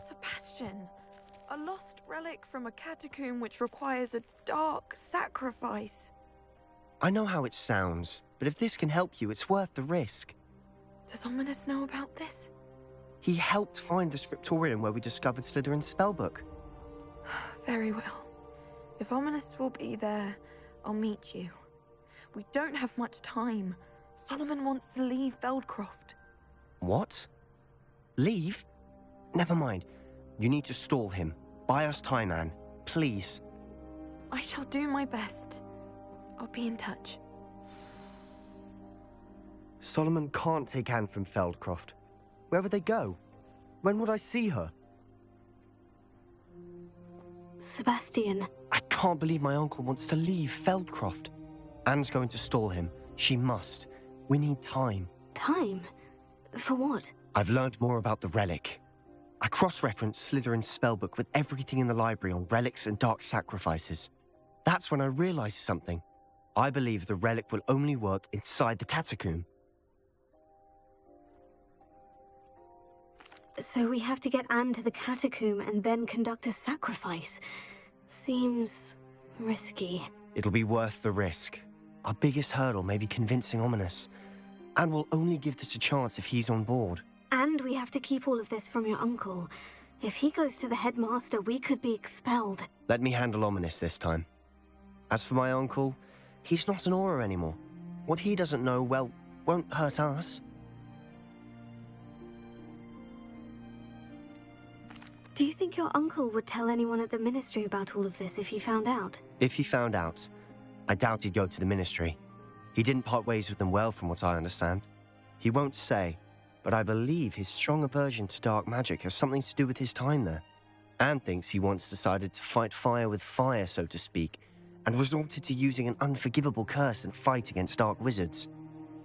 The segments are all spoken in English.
Sebastian, a lost relic from a catacomb which requires a dark sacrifice. I know how it sounds, but if this can help you, it's worth the risk. Does Ominous know about this? He helped find the scriptorium where we discovered Slytherin's spellbook. Very well. If Ominous will be there, I'll meet you. We don't have much time. Solomon wants to leave Feldcroft. What? Leave? Never mind. You need to stall him. Buy us time, Anne. Please. I shall do my best. I'll be in touch. Solomon can't take Anne from Feldcroft. Where would they go? When would I see her? Sebastian. I can't believe my uncle wants to leave Feldcroft. Anne's going to stall him. She must. We need time. Time? For what? I've learned more about the relic. I cross-referenced Slytherin's spellbook with everything in the library on relics and dark sacrifices. That's when I realized something. I believe the relic will only work inside the catacomb. So we have to get Anne to the catacomb and then conduct a sacrifice. Seems risky. It'll be worth the risk. Our biggest hurdle may be convincing Ominous. And we'll only give this a chance if he's on board. And we have to keep all of this from your uncle. If he goes to the headmaster, we could be expelled. Let me handle Ominous this time. As for my uncle, he's not an Auror anymore. What he doesn't know, well, won't hurt us. Do you think your uncle would tell anyone at the ministry about all of this if he found out? If he found out, I doubt he'd go to the ministry. He didn't part ways with them well, from what I understand. He won't say, but I believe his strong aversion to dark magic has something to do with his time there. Anne thinks he once decided to fight fire with fire, so to speak, and resorted to using an unforgivable curse in a fight against dark wizards.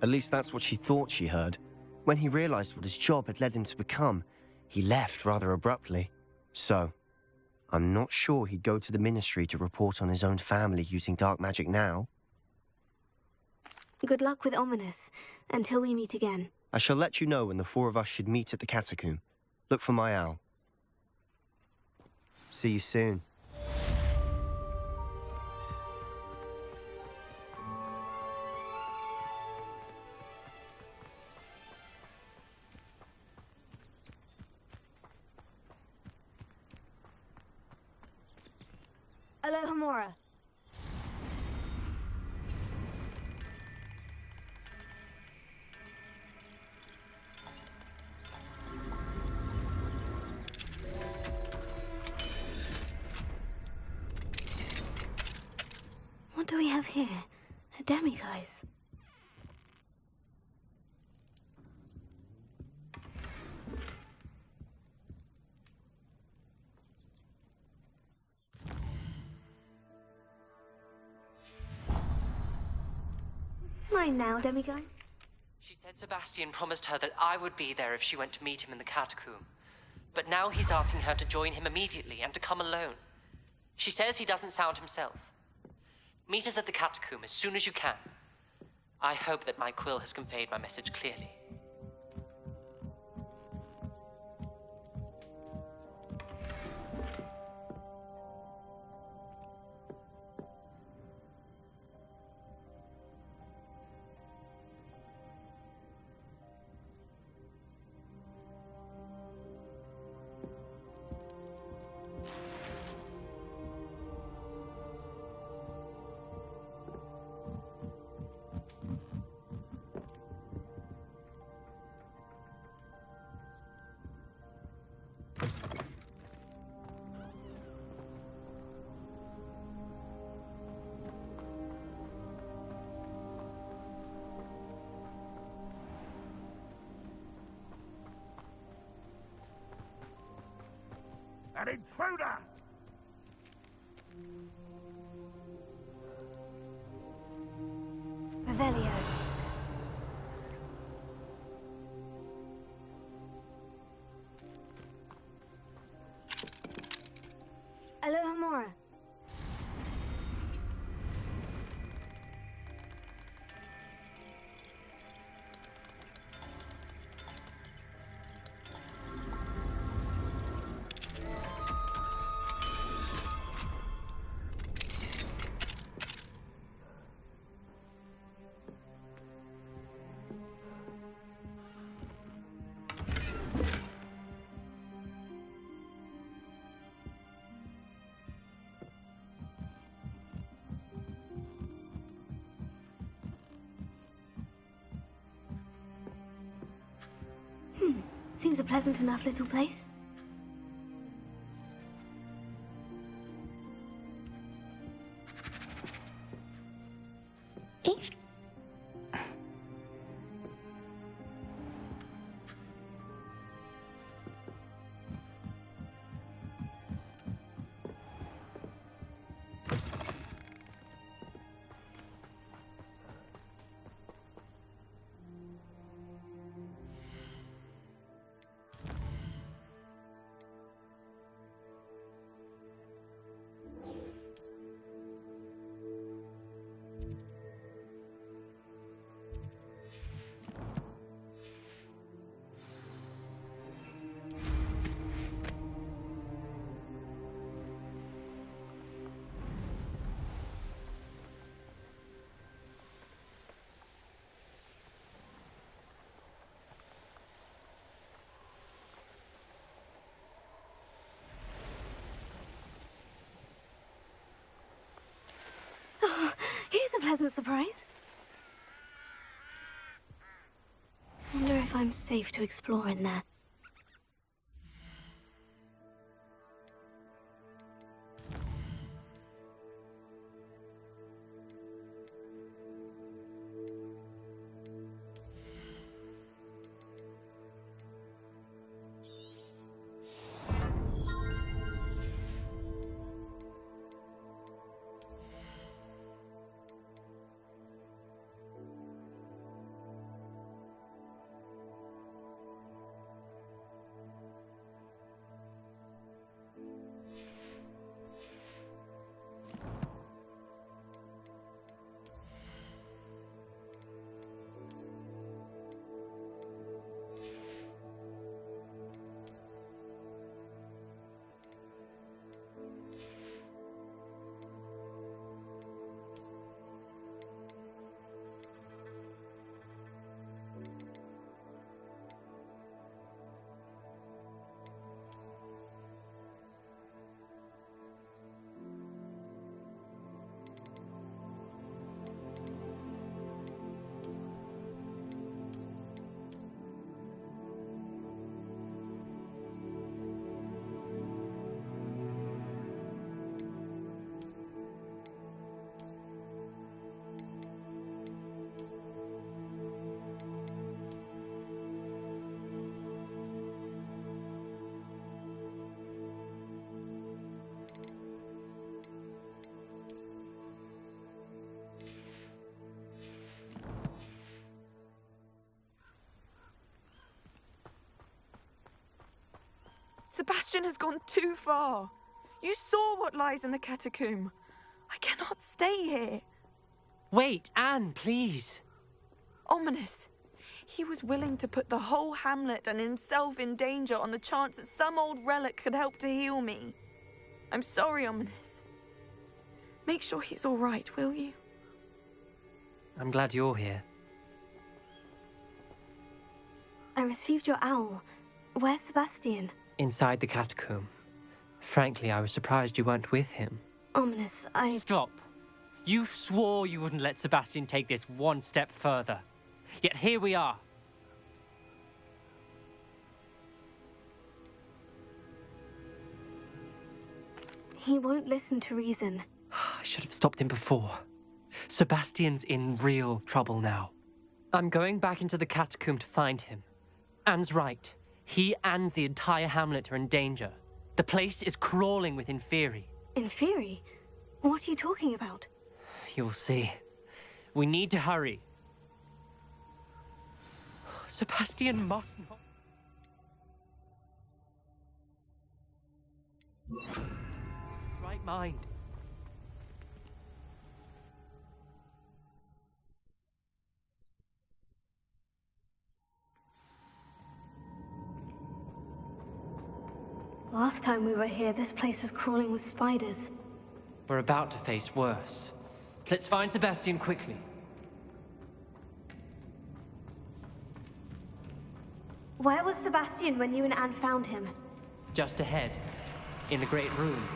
At least that's what she thought she heard. When he realized what his job had led him to become, he left rather abruptly. So, I'm not sure he'd go to the ministry to report on his own family using dark magic now. Good luck with Ominous, until we meet again. I shall let you know when the four of us should meet at the catacomb. Look for my owl. See you soon. Alohomora. What do we have here? A demiguise. Mine now, demiguise. She said Sebastian promised her that I would be there if she went to meet him in the catacomb. But now he's asking her to join him immediately and to come alone. She says he doesn't sound himself. Meet us at the catacomb as soon as you can. I hope that my quill has conveyed my message clearly. An intruder! Revelio. Alohomora. Seems a pleasant enough little place. Here's a pleasant surprise. Wonder if I'm safe to explore in there. Sebastian has gone too far. You saw what lies in the catacomb. I cannot stay here. Wait, Anne, please. Ominous. He was willing to put the whole hamlet and himself in danger on the chance that some old relic could help to heal me. I'm sorry, Ominous. Make sure he's all right, will you? I'm glad you're here. I received your owl. Where's Sebastian? Inside the catacomb. Frankly, I was surprised you weren't with him. Ominous, Stop. You swore you wouldn't let Sebastian take this one step further. Yet here we are. He won't listen to reason. I should have stopped him before. Sebastian's in real trouble now. I'm going back into the catacomb to find him. Anne's right. He and the entire hamlet are in danger. The place is crawling with Inferi. Inferi? What are you talking about? You'll see. We need to hurry. Sebastian must not... Right mind. Last time we were here, this place was crawling with spiders. We're about to face worse. Let's find Sebastian quickly. Where was Sebastian when you and Anne found him? Just ahead, in the Great Room.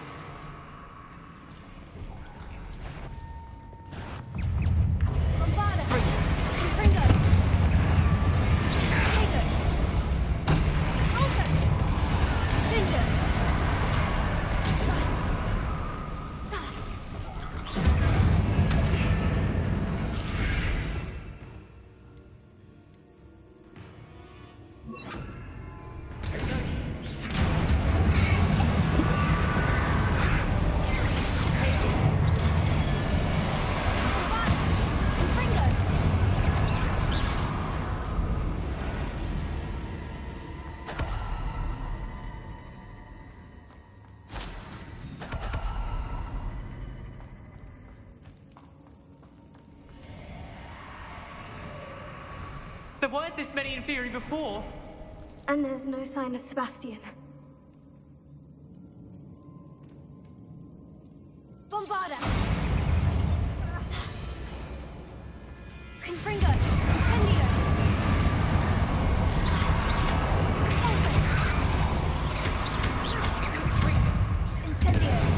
There weren't this many Inferi before. And there's no sign of Sebastian. Bombarda! Confringo! Incendio! Incendio!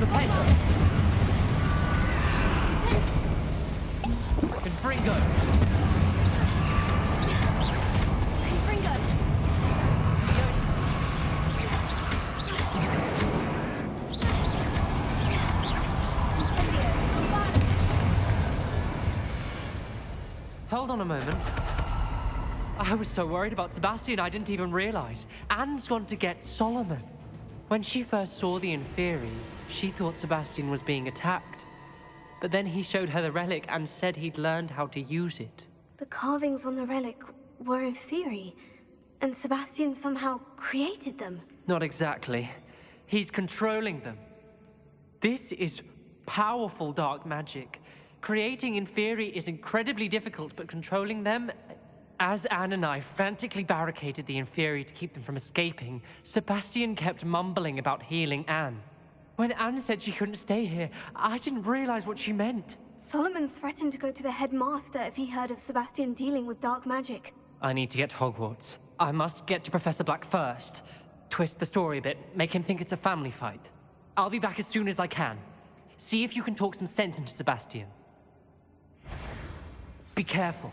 Bombarda! Confringo! Hold on a moment. I was so worried about Sebastian I didn't even realize. Anne's gone to get Solomon. When she first saw the Inferi, she thought Sebastian was being attacked. But then he showed her the relic and said he'd learned how to use it. The carvings on the relic were Inferi, and Sebastian somehow created them. Not exactly. He's controlling them. This is powerful dark magic. Creating Inferi is incredibly difficult, but controlling them... As Anne and I frantically barricaded the Inferi to keep them from escaping, Sebastian kept mumbling about healing Anne. When Anne said she couldn't stay here, I didn't realize what she meant. Solomon threatened to go to the headmaster if he heard of Sebastian dealing with dark magic. I need to get to Hogwarts. I must get to Professor Black first. Twist the story a bit, make him think it's a family fight. I'll be back as soon as I can. See if you can talk some sense into Sebastian. Be careful.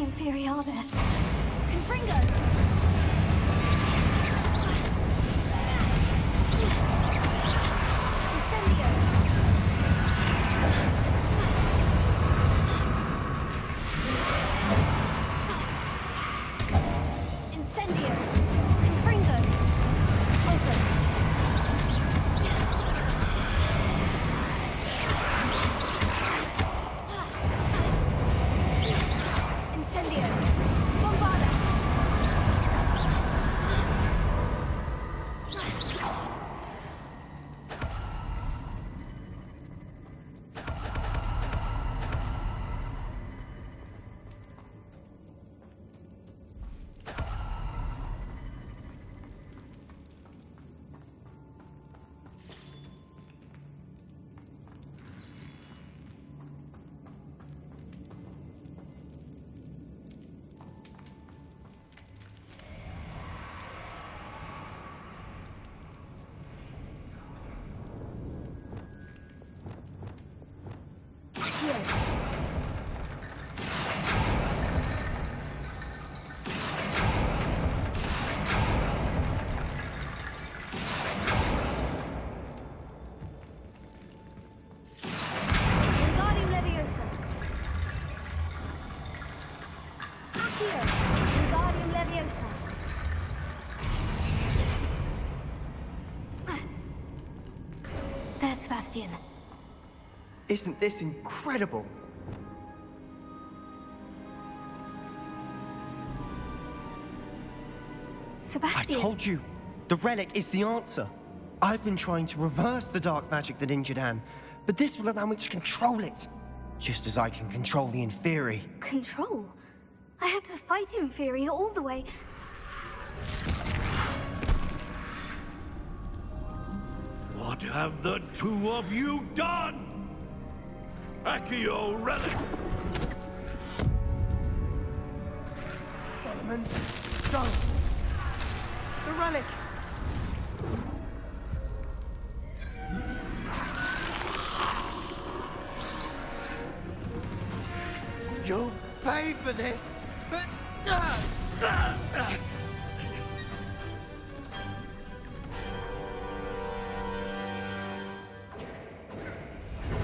Inferiada. Confringo! Incendio! Incendio! Confringo! Also. Incendio! Bombarda! Wingardium Leviosa! Accio! Wingardium Leviosa! There's Sebastian. Isn't this incredible? I Sebastian! told you, the relic is the answer. I've been trying to reverse the dark magic that injured Anne, but this will allow me to control it. Just as I can control the Inferi. Control? I had to fight Inferi all the way. What have the two of you done? Accio relic! Solomon, don't! The relic! You'll pay for this!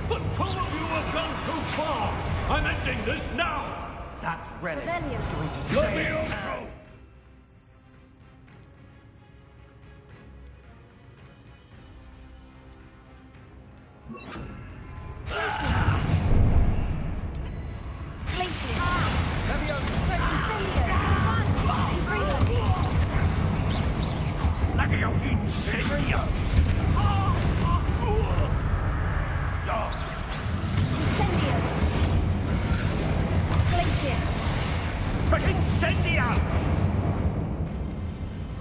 The two of you have gone too far! I'm ending this now! That relic Revelio. is going to Let me save also! Glacius! Incendio! Confringo! Leviosa incendio! Incendio! Glacius! Incendia!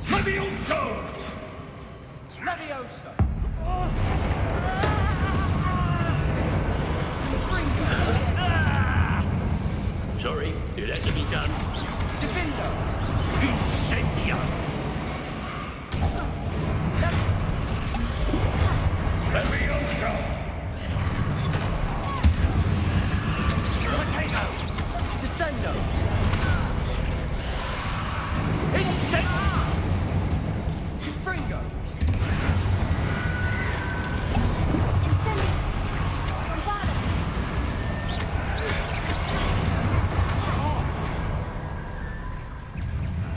Levioso! Leviosa! Sorry, it had to be done. Defendo! Incendia! Levioso! Potato! Descendo! Incendia! Fringo! Incendio! Bombarda!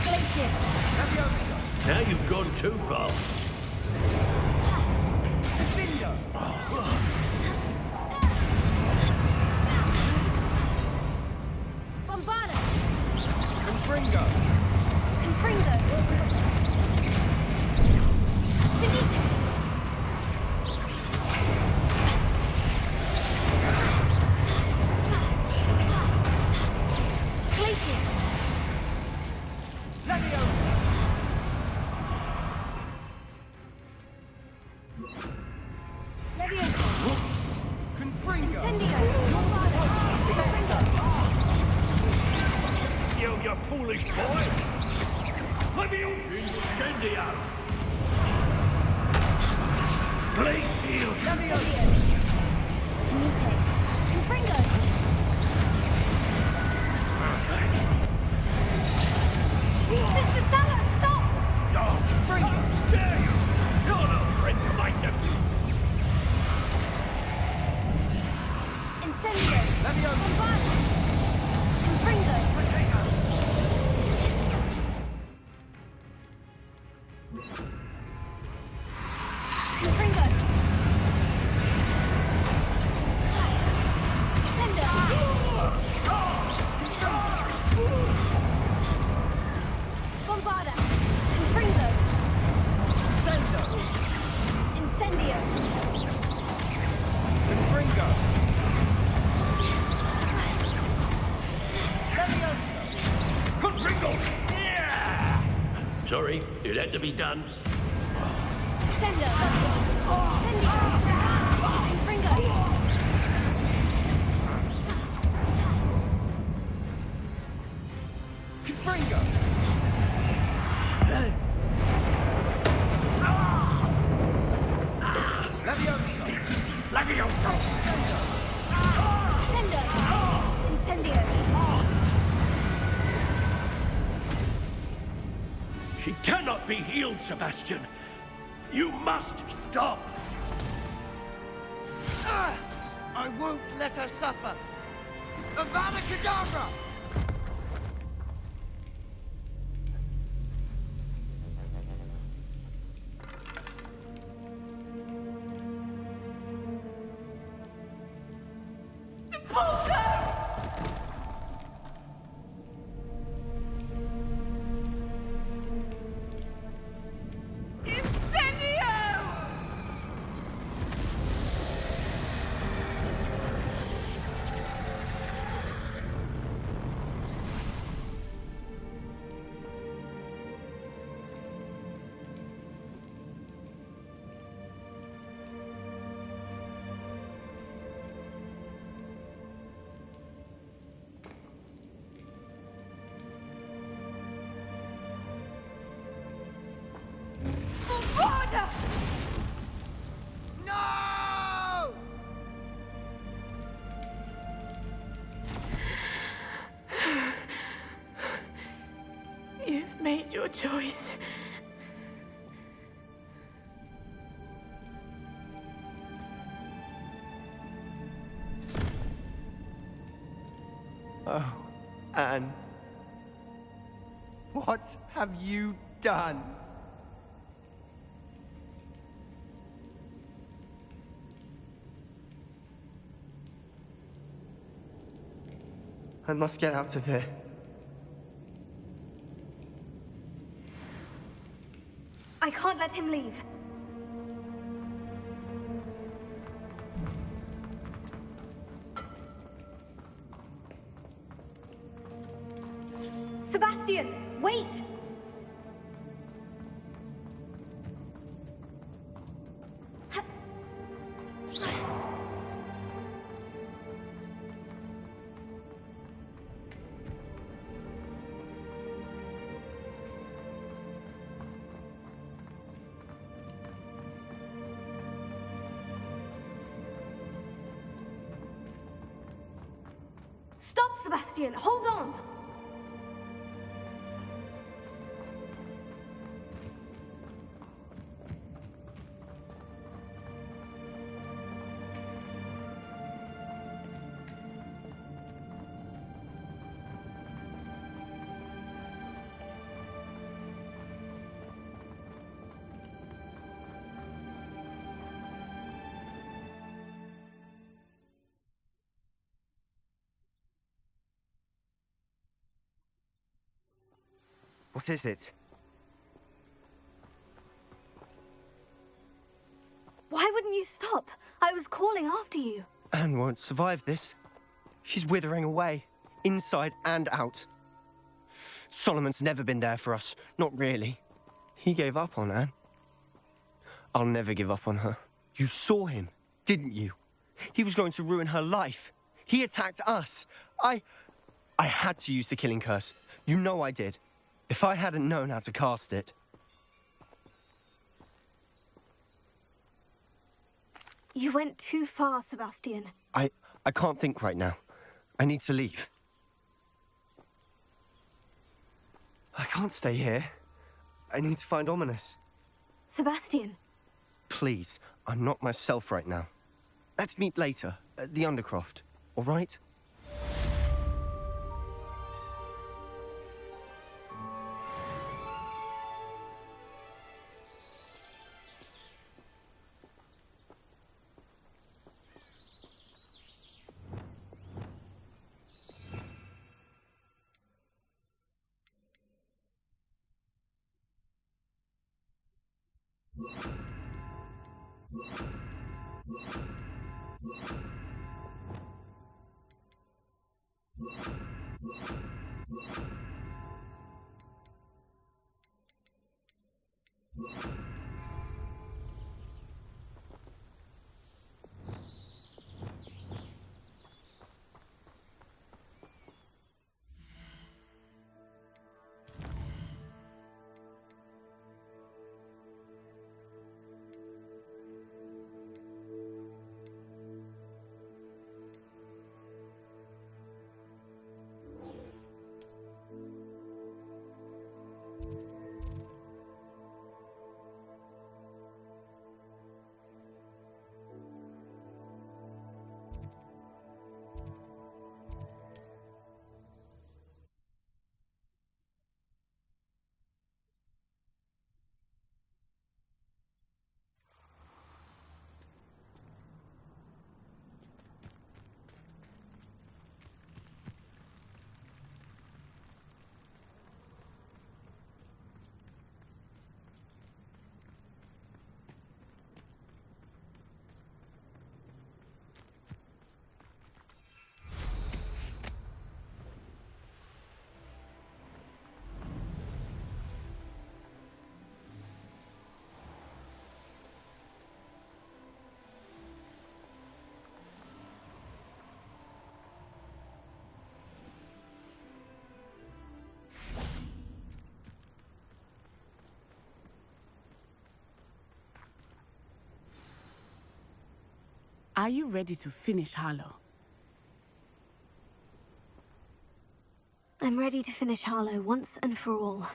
Glacius! Leviosa! Now you've gone too far. Defendo! Bombarda! Confringo! Confringo! Finito! Glacius! Leviosa! Leviosa! Confringo! Incendio! Bombarda! Confringo! You foolish boy! Leviosa incendia! Glacius! Incendio! Finito! Confringo! Mr. Salah, stop! How dare you! You're no friend to my nephew! Incendio! Bombard! Infringo! Infringo! Sendo! Bombarda! Infringo! Sendo! Incendio! Infringo! Levioso! Confringo! Yeah! Sorry, it had to be done. Sendo! Incendio! Infringo! Confringo! Levioso! Levioso! Sendo! Incendio! She cannot be healed, Sebastian. You must stop. I won't let her suffer! Avada Kedavra! No! You've made your choice. Oh, Anne. What have you done? I must get out of here. I can't let him leave. Sebastian, wait! Stop, Sebastian! Hold on! What is it? Why wouldn't you stop? I was calling after you. Anne won't survive this. She's withering away, inside and out. Solomon's never been there for us, not really. He gave up on Anne. I'll never give up on her. You saw him, didn't you? He was going to ruin her life. He attacked us. I had to use the killing curse. You know I did. If I hadn't known how to cast it... You went too far, Sebastian. I can't think right now. I need to leave. can't stay here. I need to find Ominous. Sebastian, Please, I'm not myself right now. Let's meet later at the Undercroft, all right? Are you ready to finish Harlow? I'm ready to finish Harlow once and for all.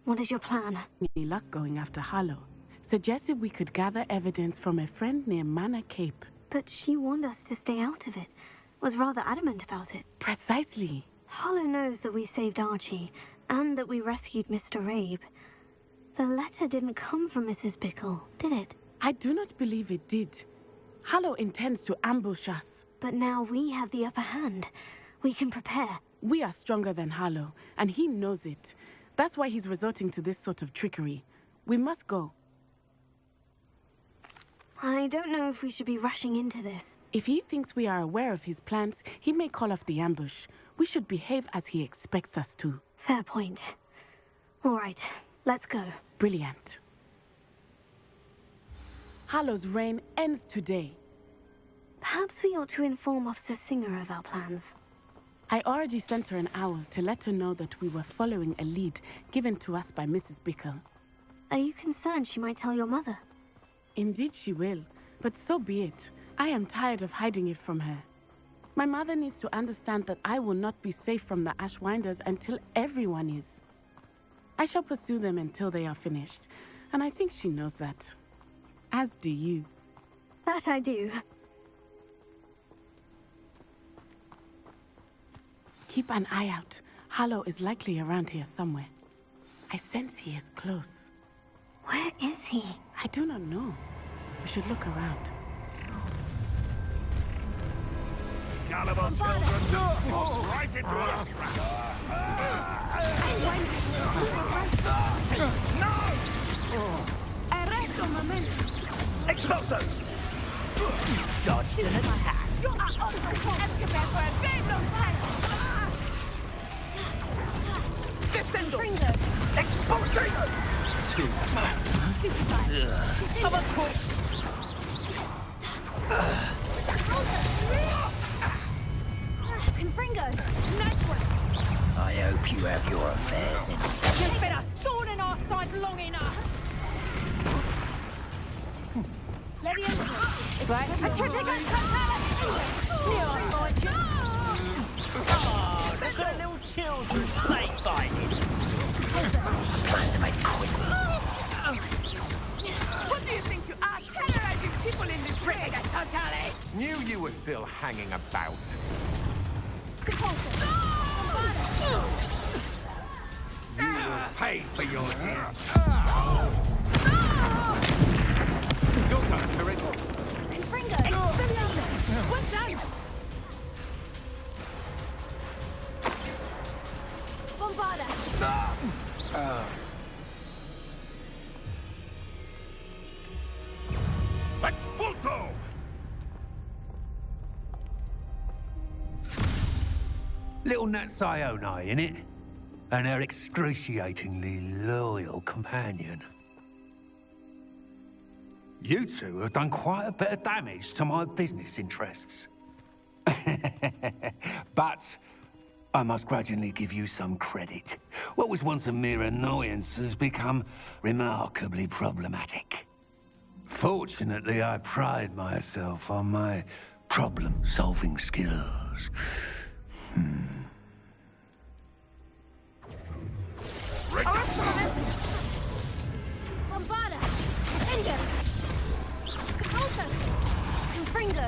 What is your plan? Any luck going after Harlow? Suggested we could gather evidence from a friend near Manor Cape. But she warned us to stay out of it. Was rather adamant about it. Precisely. Harlow knows that we saved Archie, and that we rescued Mr. Rabe. The letter didn't come from Mrs. Bickle, did it? I do not believe it did. Harlow intends to ambush us. But now we have the upper hand. We can prepare. We are stronger than Harlow, and he knows it. That's why he's resorting to this sort of trickery. We must go. I don't know if we should be rushing into this. If he thinks we are aware of his plans, he may call off the ambush. We should behave as he expects us to. Fair point. All right, let's go. Brilliant. Harlow's reign ends today. Perhaps we ought to inform Officer Singer of our plans. I already sent her an owl to let her know that we were following a lead given to us by Mrs. Bickle. Are you concerned she might tell your mother? Indeed she will, but so be it. I am tired of hiding it from her. My mother needs to understand that I will not be safe from the Ashwinders until everyone is. I shall pursue them until they are finished, and I think she knows that. As do you. That I do. Keep an eye out. Harlow is likely around here somewhere. I sense he is close. Where is he? I do not know. We should look around. Caliban children, falls right into our trap. Expulso! Dodged an attack. You are on the Azkaban for a very long time. Descendo! Expulso! How about quick? Confringo! Nice one! I hope you have your affairs in. You've been a thorn in our side long enough! Right? A tripping Look at the little children play fighting. still hanging about. You will pay for your sins. Your turn, Tariq. What's that? Bombarda! Expulso! Little Nat Sioni, innit? And her excruciatingly loyal companion. You two have done quite a bit of damage to my business interests. But I must grudgingly give you some credit. What was once a mere annoyance has become remarkably problematic. Fortunately, I pride myself on my problem-solving skills. Bombarda! Ingo! Capulso! Confringo!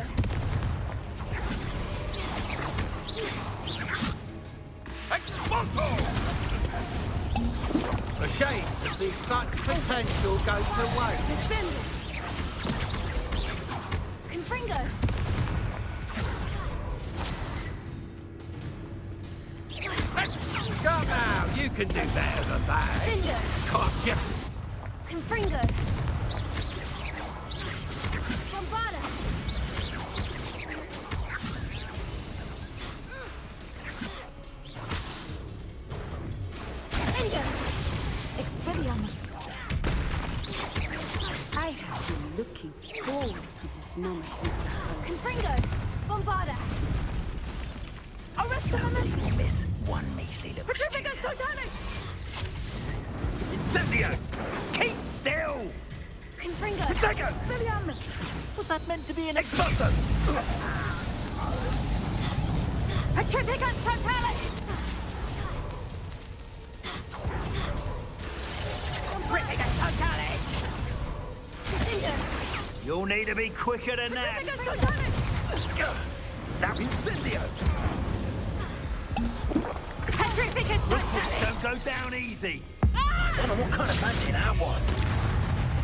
Expulso! A shame to see such potential go to waste. Defender! Confringo! Come now, you can do better than that. Defender! Gotcha. Confringo! Bombarda! Ingo! Expelliarmus! I have been looking forward to this moment, Mr. Hurley. Confringo! Bombarda! Arrest Don't you miss one measly little Petrificus student. Totalis! Incendio! Keep still! Confringo! Protego! Expelliarmus! Was that meant to be an expulso? Petrificus Totalis! Petrificus Totalis! Defender! You'll need to be quicker than that. Petrificus Totalis! Now incendio! Petrificus Totalis! Don't go down easy. I don't know what kind of magic that was.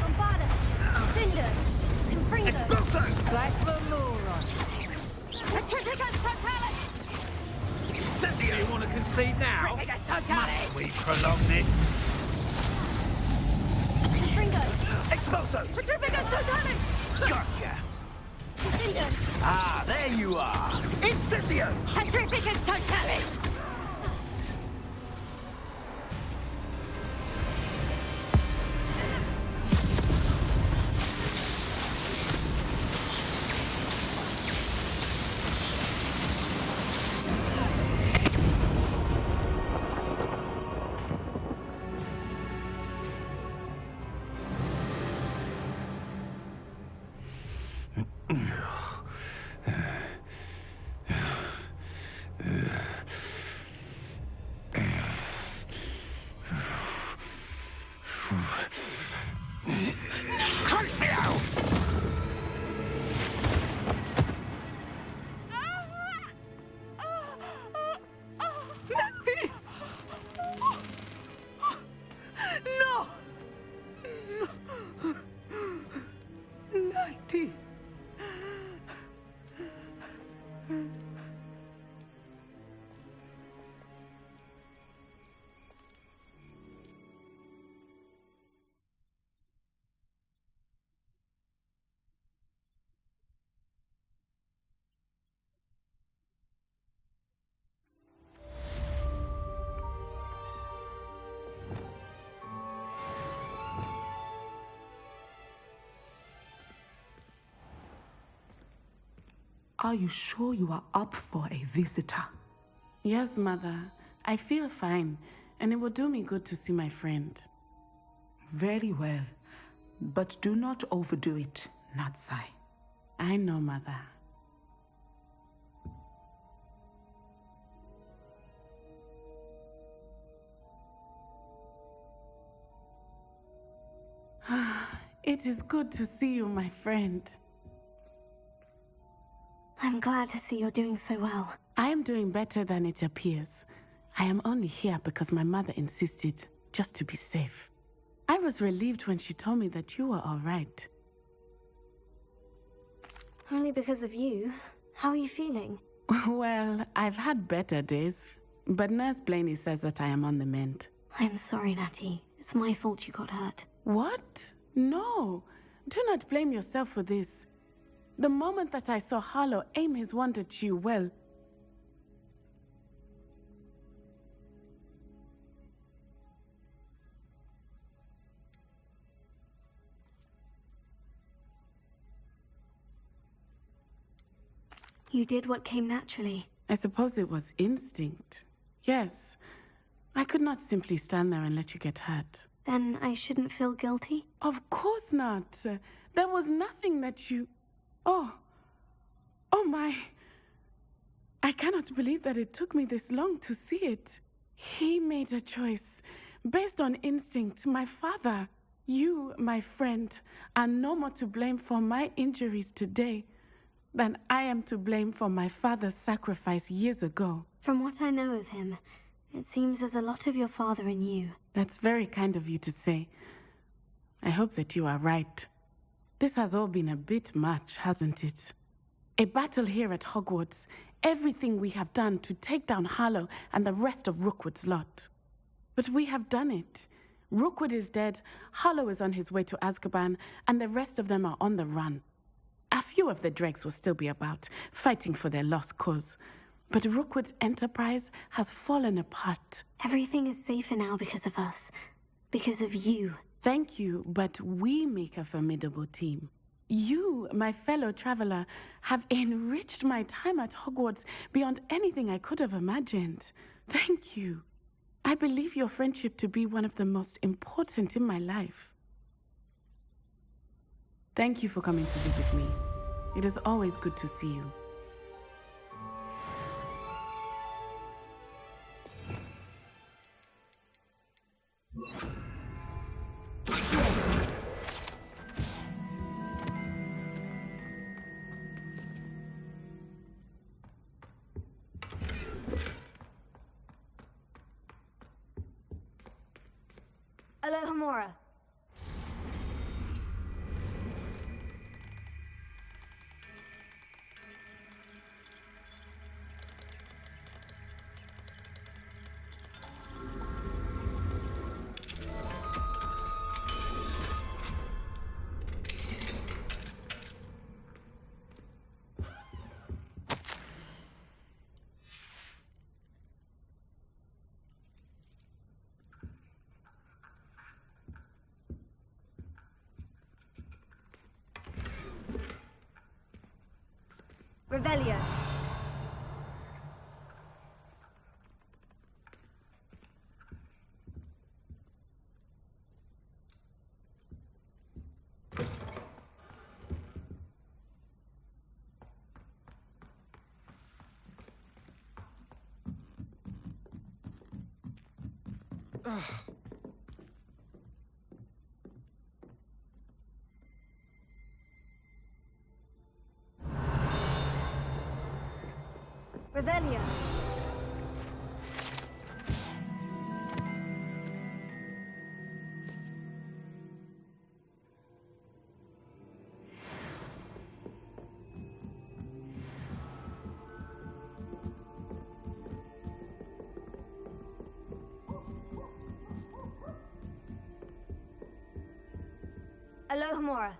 Bombarda! Defender! Confringo! Expulso! Back for Moros! Petrificus Totalis! Incendio! You want to concede now? Petrificus Totalis! Must we prolong this? Confringo! Expulso! Petrificus Totalis! Gotcha! Defender! Ah, there you are! Incendio! Petrificus Totalis! Crucio! Natty! No! Natty! Are you sure you are up for a visitor? Yes, Mother. I feel fine, and it will do me good to see my friend. Very well. But do not overdo it, Natsai. I know, Mother. It is good to see you, my friend. I'm glad to see you're doing so well. I am doing better than it appears. I am only here because my mother insisted, just to be safe. I was relieved when she told me that you were all right. Only because of you. How are you feeling? Well, I've had better days, but Nurse Blaney says that I am on the mend. I'm sorry, Natty. It's my fault you got hurt. What? No. Do not blame yourself for this. The moment that I saw Harlow aim his wand at you, well... You did what came naturally. I suppose it was instinct. Yes. I could not simply stand there and let you get hurt. Then I shouldn't feel guilty? Of course not. There was nothing that you... Oh my. I cannot believe that it took me this long to see it. He made a choice based on instinct. My father, you, my friend, are no more to blame for my injuries today than I am to blame for my father's sacrifice years ago. From what I know of him, it seems there's a lot of your father in you. That's very kind of you to say. I hope that you are right. This has all been a bit much, hasn't it? A battle here at Hogwarts, everything we have done to take down Harlow and the rest of Rookwood's lot. But we have done it. Rookwood is dead, Harlow is on his way to Azkaban, and the rest of them are on the run. A few of the dregs will still be about, fighting for their lost cause. But Rookwood's enterprise has fallen apart. Everything is safer now because of us. Because of you. Thank you, but we make a formidable team. You, my fellow traveler, have enriched my time at Hogwarts beyond anything I could have imagined. Thank you. I believe your friendship to be one of the most important in my life. Thank you for coming to visit me. It is always good to see you. Alohomora. Revelio. Revelio. Alohomora.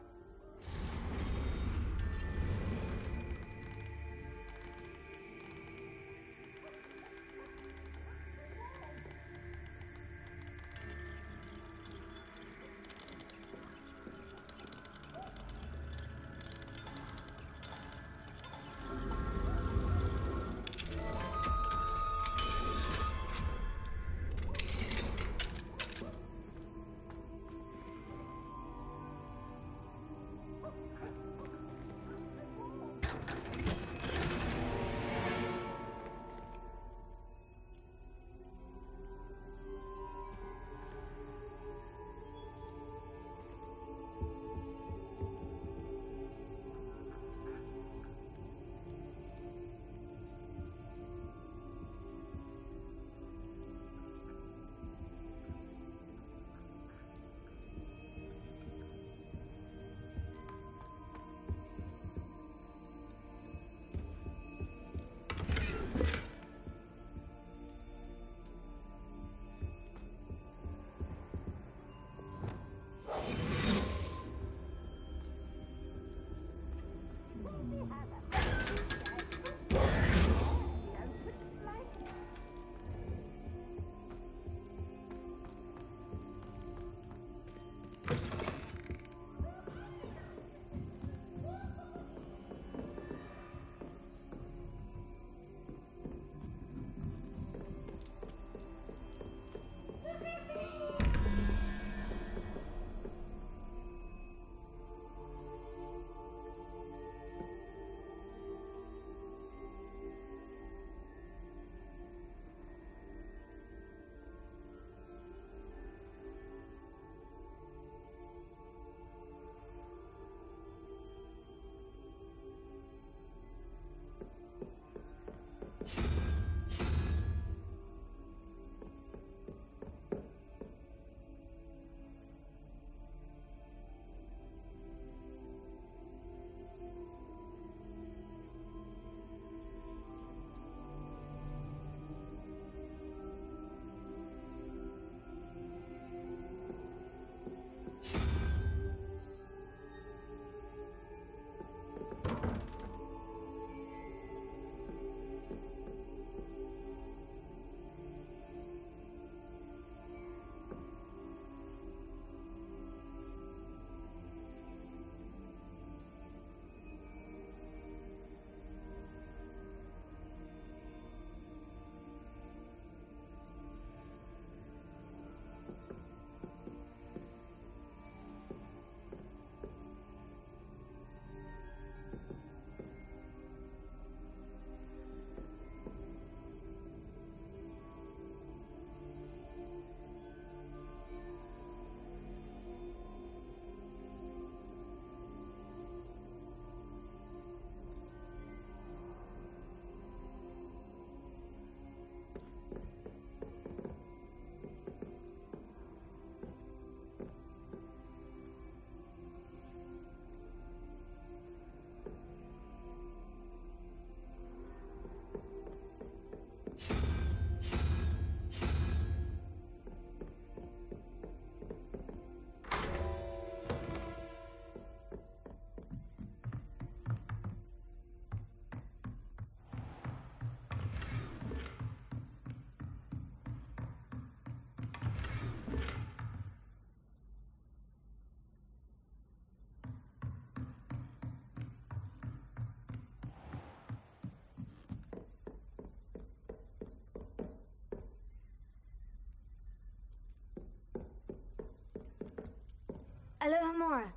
Alohomora.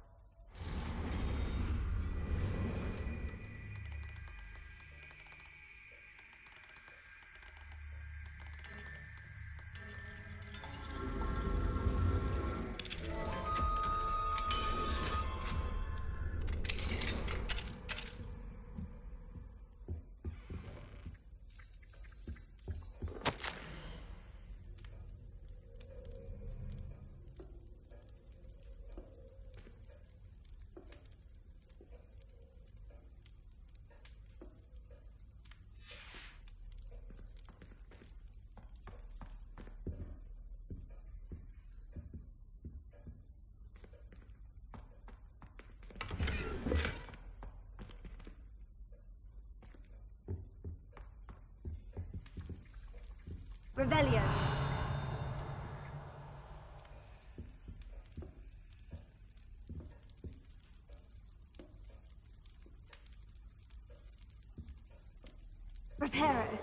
Revelio. Reparo.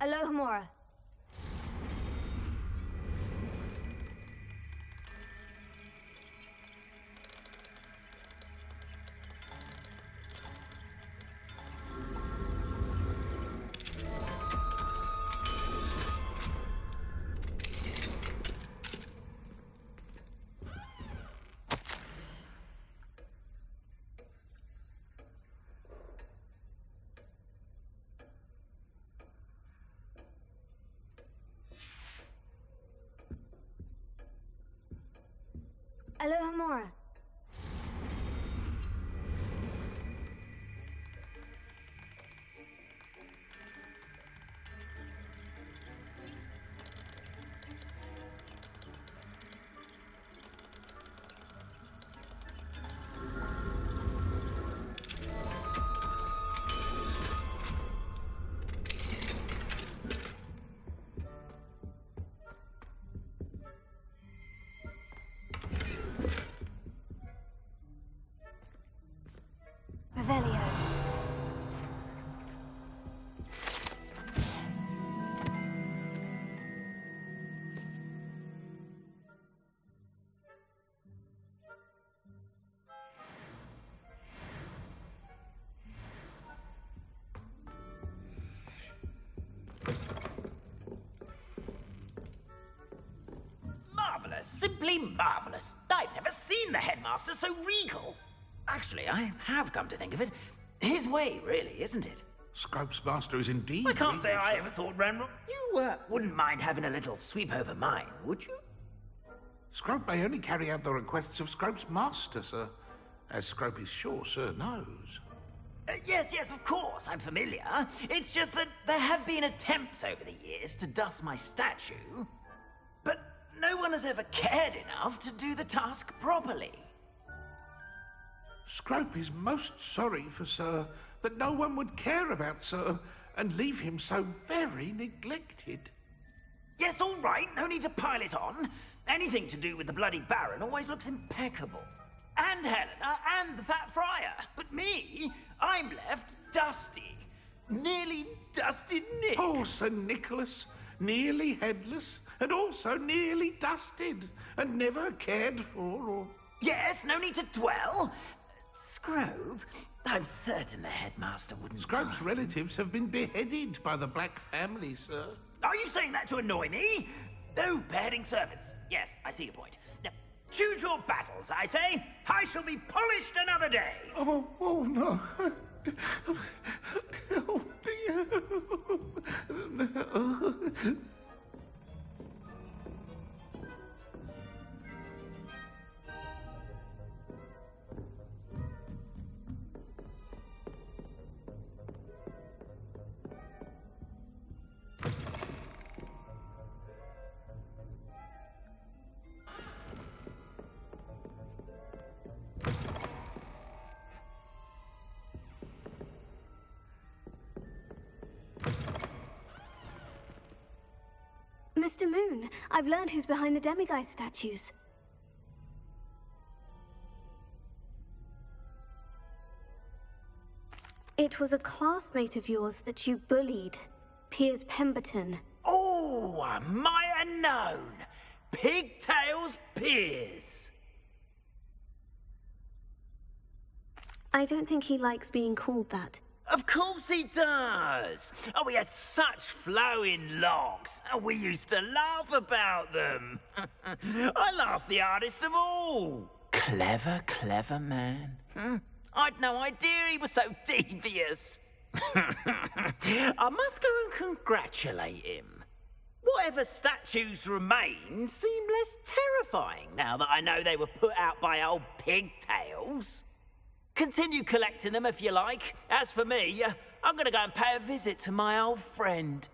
Alohomora. Alohomora. Revelio. Marvelous, simply marvelous. I've never seen the headmaster so regal. Actually, I have come to think of it. His way, really, isn't it? Scrope's master is indeed. I can't say regal, I sir. ever thought Ranrock. You wouldn't mind having a little sweep over mine, would you? Scrope may only carry out the requests of Scrope's master, sir. As Scrope is sure, sir knows. Yes, of course, I'm familiar. It's just that there have been attempts over the years to dust my statue, but no one has ever cared enough to do the task properly. Scrope is most sorry for Sir that no one would care about Sir and leave him so very neglected. Yes, all right, no need to pile it on. Anything to do with the bloody Baron always looks impeccable. And Helena and the Fat Friar. But me, I'm left dusty. Nearly dusted Nick. Poor Sir Nicholas, nearly headless and also nearly dusted and never cared for or... Yes, no need to dwell. Scrope, I'm certain the headmaster wouldn't Scrope's mind. relatives have been beheaded by the Black family, sir. Are you saying that to annoy me? No, beheading servants. Yes, I see your point. Now, choose your battles, I say. I shall be polished another day. Oh no. Oh dear. Mr. Moon, I've learned who's behind the demiguise statues. It was a classmate of yours that you bullied, Piers Pemberton. Oh, I might have known. Pigtails Piers. I don't think he likes being called that. Of course he does. Oh, we had such flowing locks, and we used to laugh about them. I laughed the hardest of all. Clever, clever man. I'd no idea he was so devious. I must go and congratulate him. Whatever statues remain seem less terrifying now that I know they were put out by old pigtails. Continue collecting them if you like. As for me, I'm gonna go and pay a visit to my old friend.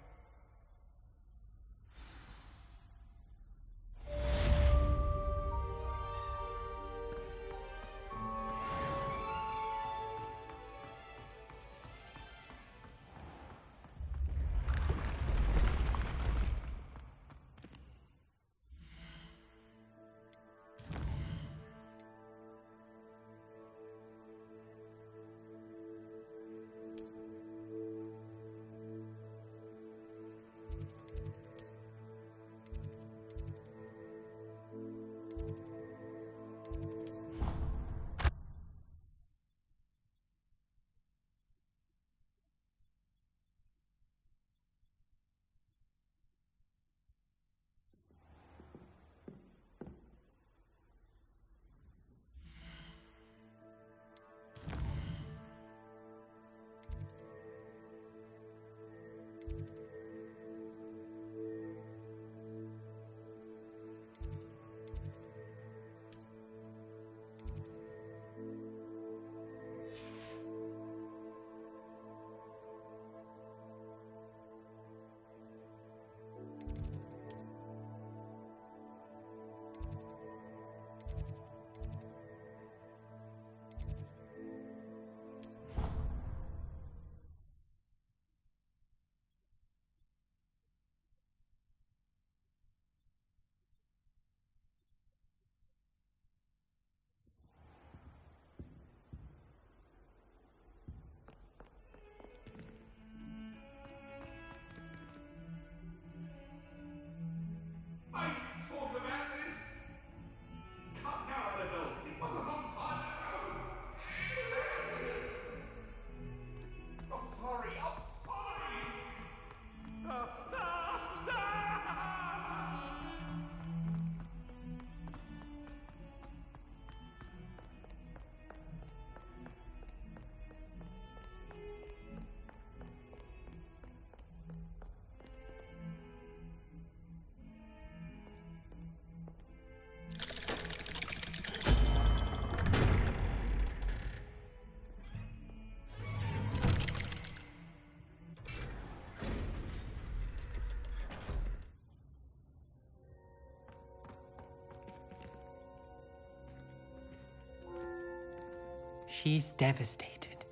She's devastated.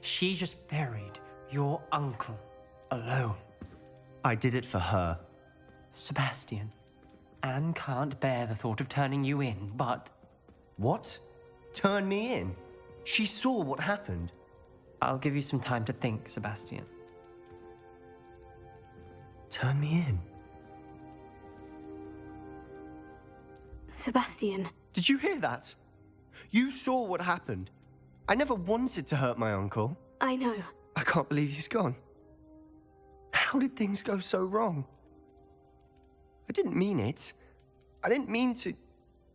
She just buried your uncle alone. I did it for her. Sebastian, Anne can't bear the thought of turning you in, but... What? Turn me in? She saw what happened. I'll give you some time to think, Sebastian. Turn me in? Sebastian. Did you hear that? You saw what happened. I never wanted to hurt my uncle. I know. I can't believe he's gone. How did things go so wrong? I didn't mean it. I didn't mean to...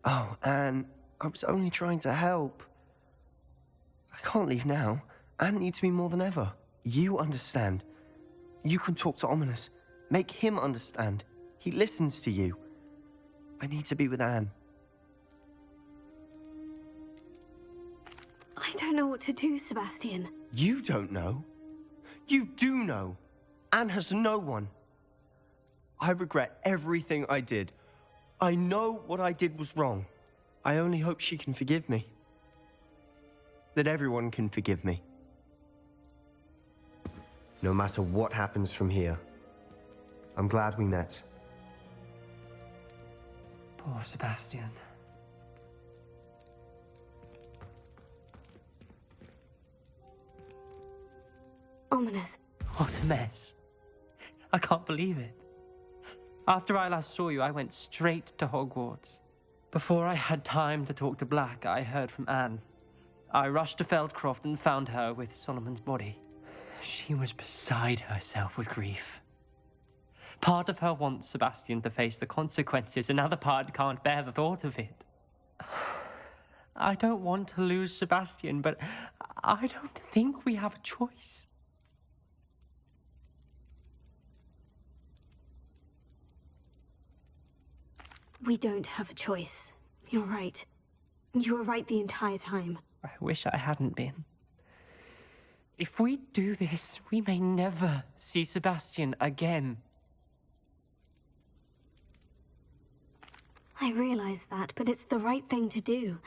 Oh, Anne, I was only trying to help. I can't leave now. Anne needs me more than ever. You understand. You can talk to Ominous. Make him understand. He listens to you. I need to be with Anne. I don't know what to do, Sebastian. You don't know. You do know. Anne has no one. I regret everything I did. I know what I did was wrong. I only hope she can forgive me. That everyone can forgive me. No matter what happens from here, I'm glad we met. Poor Sebastian. Ominous. What a mess. I can't believe it. After I last saw you, I went straight to Hogwarts. Before I had time to talk to Black, I heard from Anne. I rushed to Feldcroft and found her with Solomon's body. She was beside herself with grief. Part of her wants Sebastian to face the consequences, another part can't bear the thought of it. I don't want to lose Sebastian, but I don't think we have a choice. We don't have a choice. You're right. You were right the entire time. I wish I hadn't been. If we do this, we may never see Sebastian again. I realize that, but it's the right thing to do.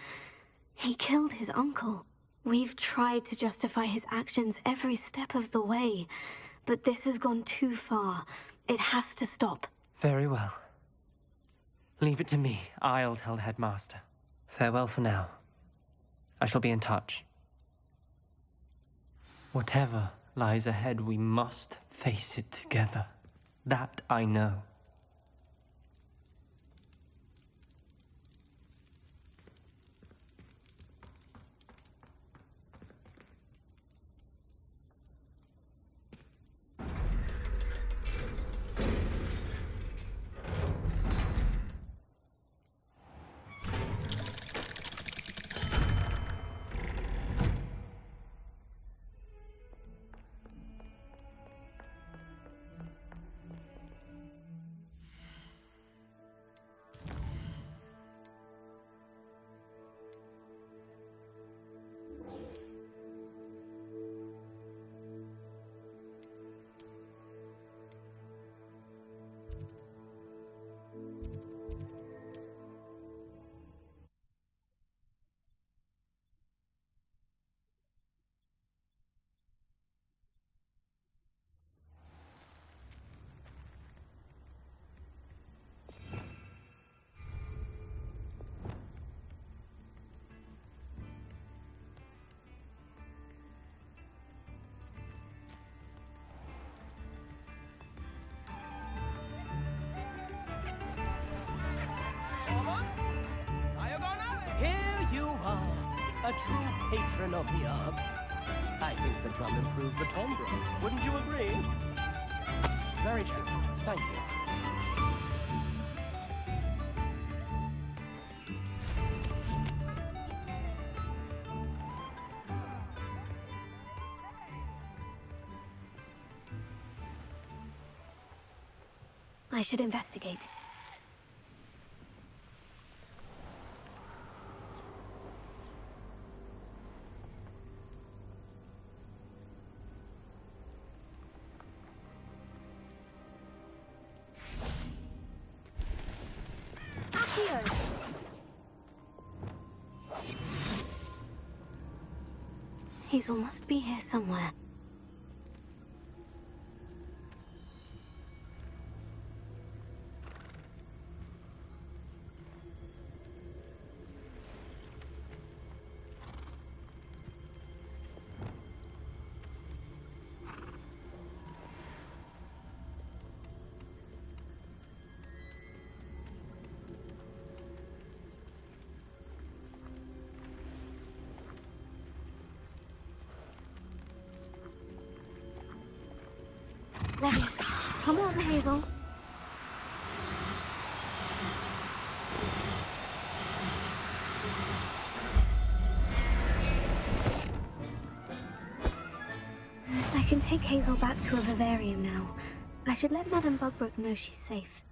He killed his uncle. We've tried to justify his actions every step of the way, but this has gone too far. It has to stop. Very well. Leave it to me. I'll tell the headmaster. Farewell for now. I shall be in touch. Whatever lies ahead, we must face it together. That I know. Here you are, a true patron of the arts. I think the drum improves the timbre. Wouldn't you agree? Very generous. Thank you. I should investigate. Hazel must be here somewhere. Levius, come on, Hazel. I can take Hazel back to a vivarium now. I should let Madame Bugbrook know she's safe.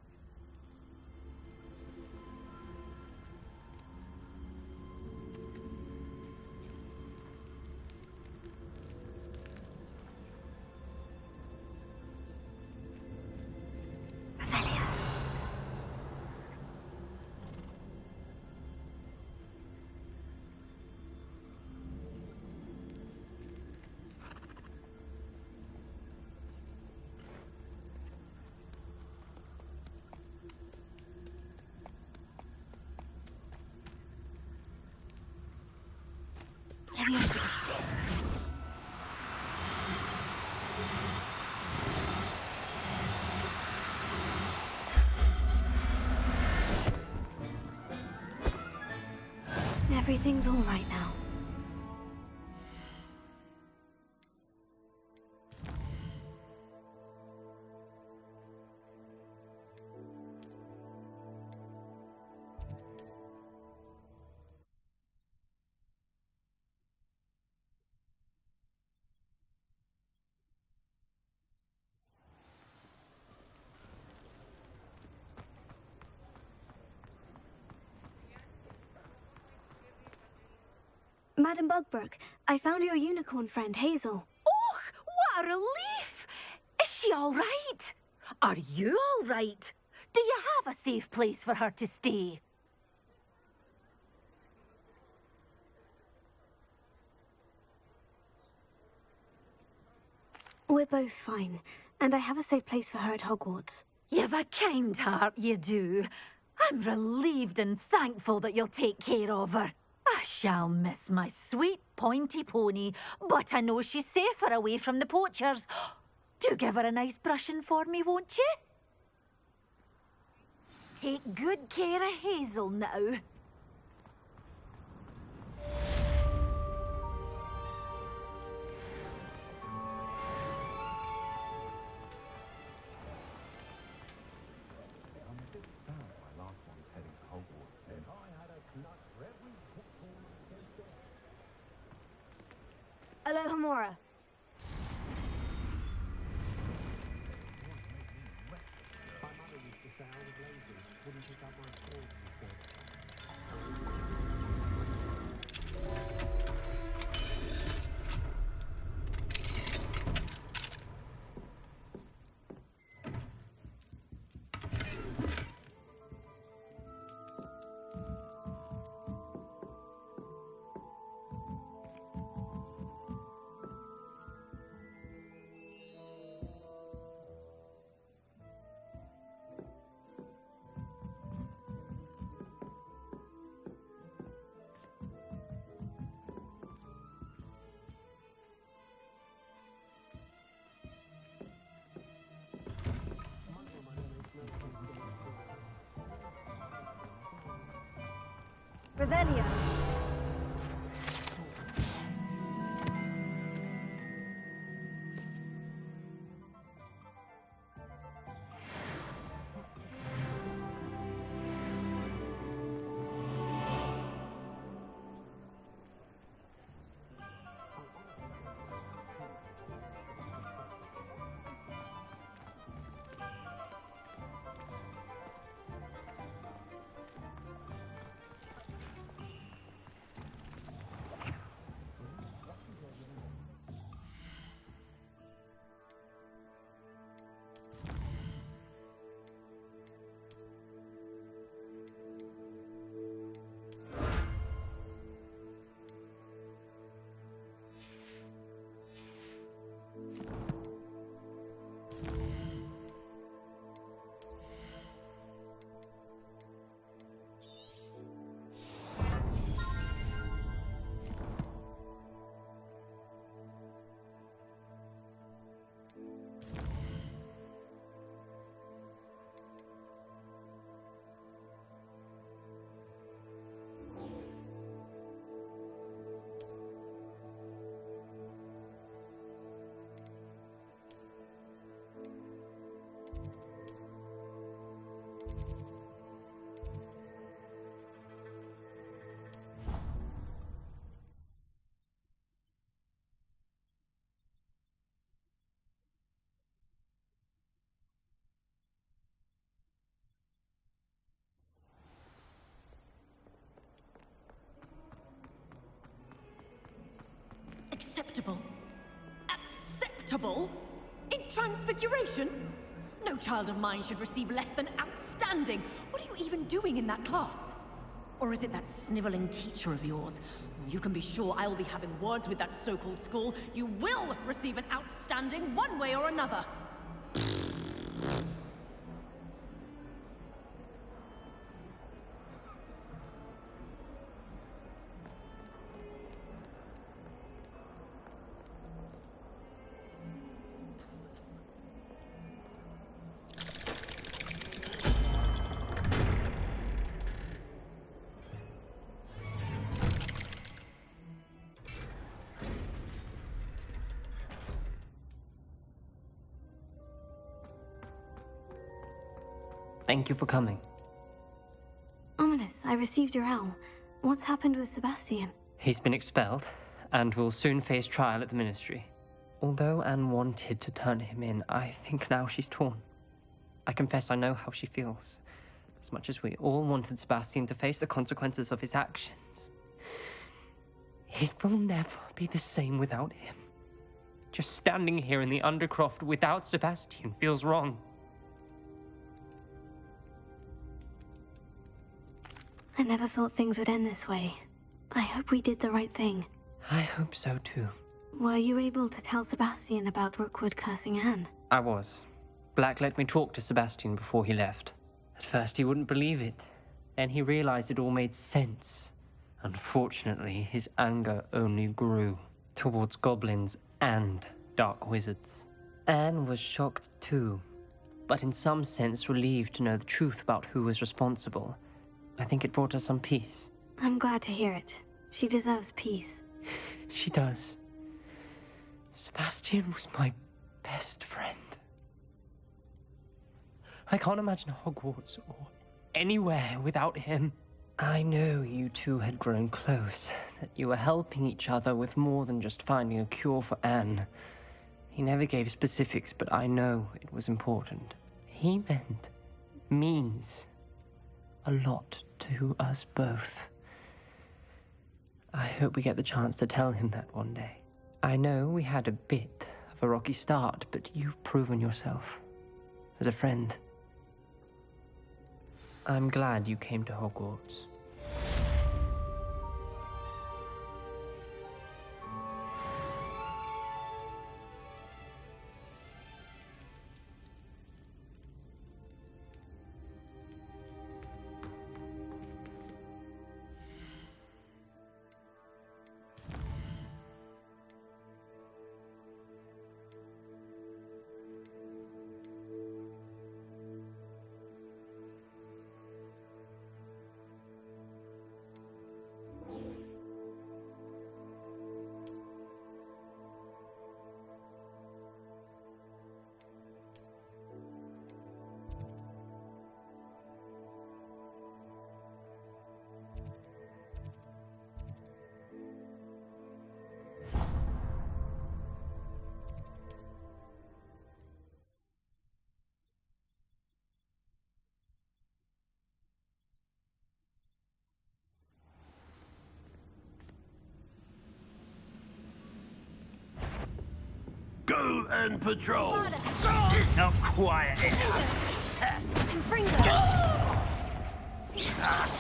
Seriously. Everything's all right now. Madam Bugbrook, I found your unicorn friend, Hazel. Oh, what a relief! Is she all right? Are you all right? Do you have a safe place for her to stay? We're both fine, and I have a safe place for her at Hogwarts. You've a kind heart, you do. I'm relieved and thankful that you'll take care of her. I shall miss my sweet pointy pony, but I know she's safer away from the poachers. Do give her a nice brushing for me, won't you? Take good care of Hazel now. Alohomora. Ravelia. Acceptable? Acceptable? In Transfiguration? No child of mine should receive less than outstanding. What are you even doing in that class? Or is it that sniveling teacher of yours? You can be sure I will be having words with that so-called school. You will receive an outstanding one way or another. Thank you for coming. Ominous, I received your owl. What's happened with Sebastian? He's been expelled, and will soon face trial at the Ministry. Although Anne wanted to turn him in, I think now she's torn. I confess I know how she feels. As much as we all wanted Sebastian to face the consequences of his actions. It will never be the same without him. Just standing here in the Undercroft without Sebastian feels wrong. I never thought things would end this way. I hope we did the right thing. I hope so too. Were you able to tell Sebastian about Rookwood cursing Anne? I was. Black let me talk to Sebastian before he left. At first he wouldn't believe it. Then he realized it all made sense. Unfortunately, his anger only grew towards goblins and dark wizards. Anne was shocked too, but in some sense relieved to know the truth about who was responsible. I think it brought her some peace. I'm glad to hear it. She deserves peace. She does. Sebastian was my best friend. I can't imagine Hogwarts or anywhere without him. I know you two had grown close, that you were helping each other with more than just finding a cure for Anne. He never gave specifics, but I know it was important. He means a lot to us both. I hope we get the chance to tell him that one day. I know we had a bit of a rocky start, but you've proven yourself as a friend. I'm glad you came to Hogwarts. Go and patrol. Not quiet enough.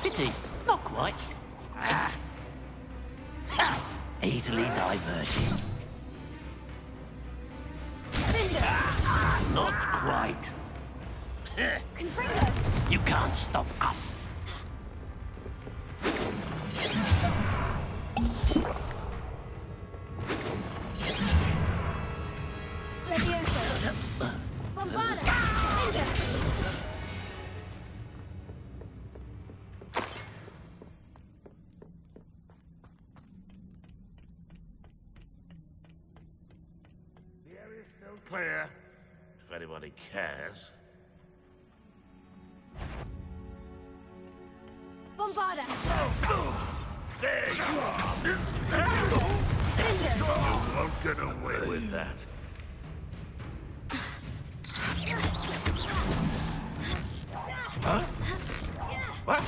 Pity. Not quite. Easily diverted. Not quite. You can't stop us. The area's still clear, if anybody cares. Bombarda! There you are! You won't get away with that. Huh? What?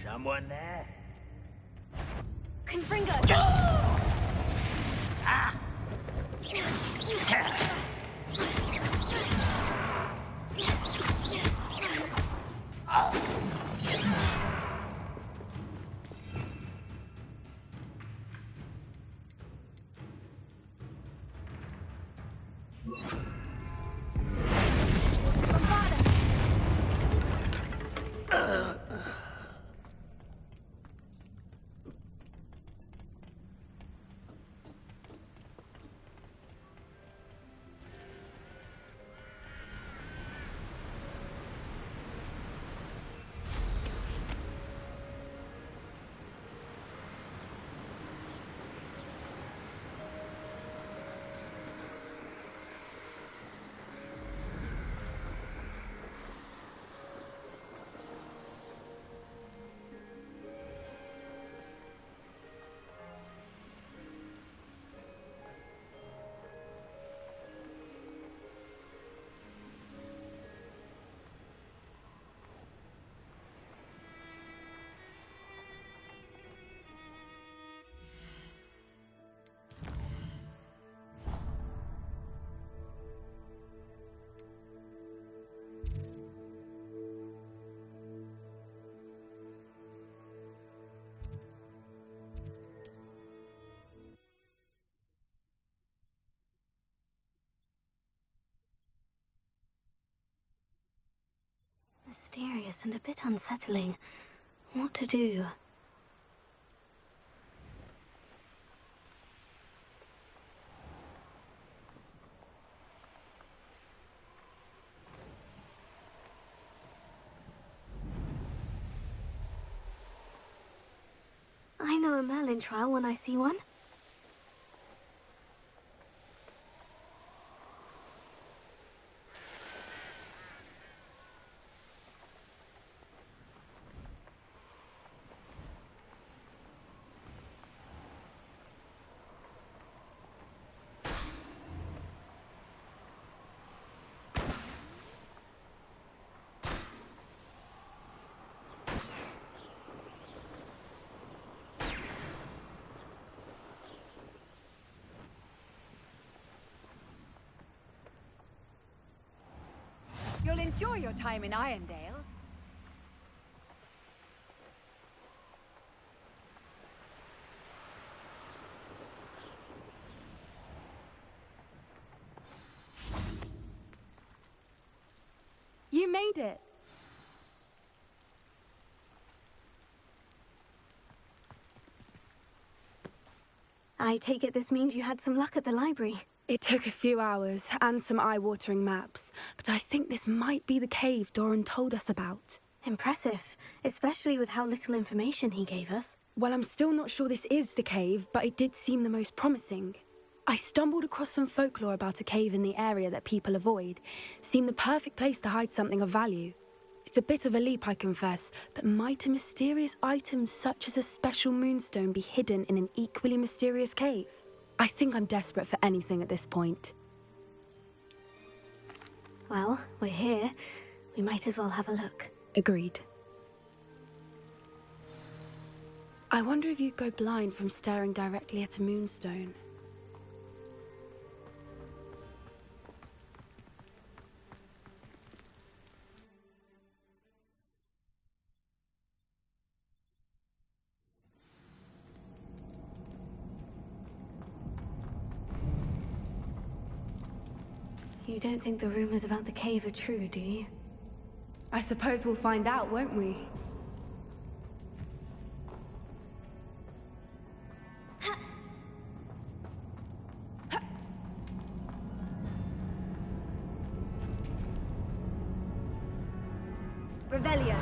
Someone there? Confringo! mysterious and a bit unsettling. What to do? I know a Merlin trial when I see one. You'll enjoy your time in Irondale. You made it. I take it this means you had some luck at the library. It took a few hours and some eye-watering maps, but I think this might be the cave Doran told us about. Impressive, especially with how little information he gave us. Well, I'm still not sure this is the cave, but it did seem the most promising. I stumbled across some folklore about a cave in the area that people avoid. Seemed the perfect place to hide something of value. It's a bit of a leap, I confess, but might a mysterious item such as a special moonstone be hidden in an equally mysterious cave? I think I'm desperate for anything at this point. Well, we're here. We might as well have a look. Agreed. I wonder if you'd go blind from staring directly at a moonstone. You don't think the rumors about the cave are true, do you? I suppose we'll find out, won't we? Revelio.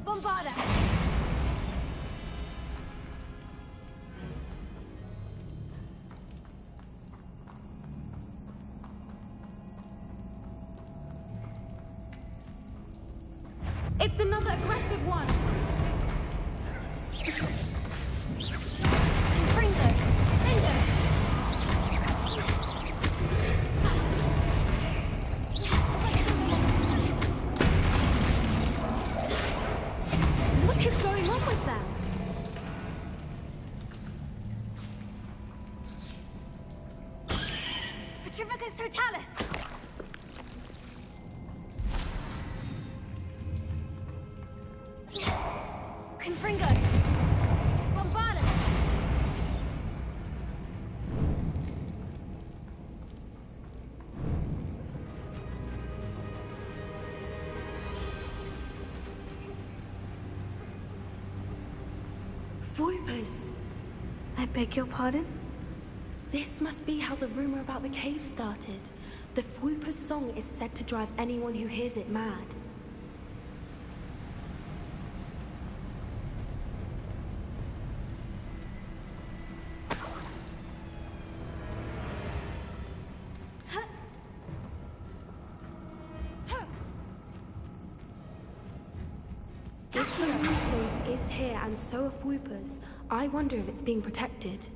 Bombarda! It's another aggressive one! What is going on with them? Petrificus Totalis! Confringo! Bombarda! Voipers! I beg your pardon? This must be how the rumor about the cave started. The Fwooper's song is said to drive anyone who hears it mad. If the moonstone is here and so are Fwoopers, I wonder if it's being protected.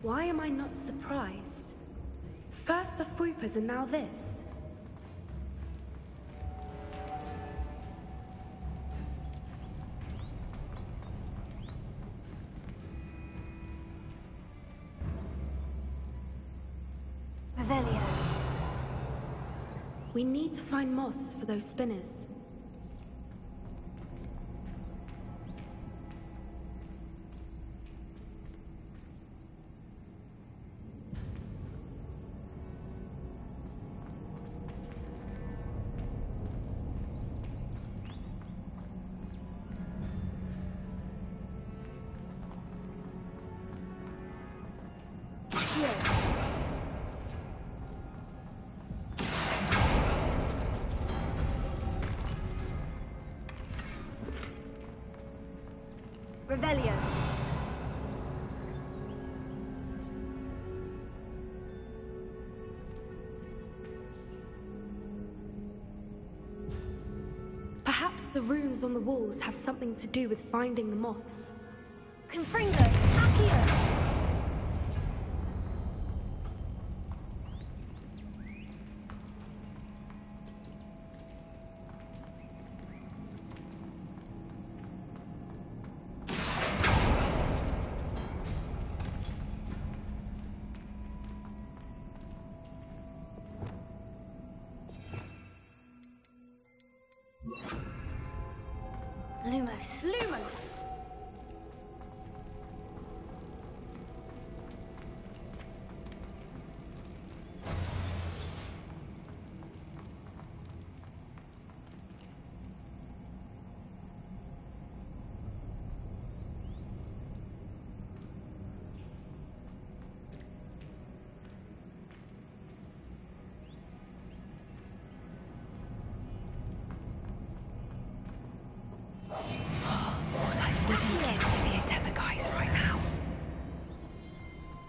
Why am I not surprised? First the Fwoopas and now this. Revelio. We need to find moths for those spinners. Revelio. Perhaps the runes on the walls have something to do with finding the moths. Confringo, Accio! Lumos. Lumos!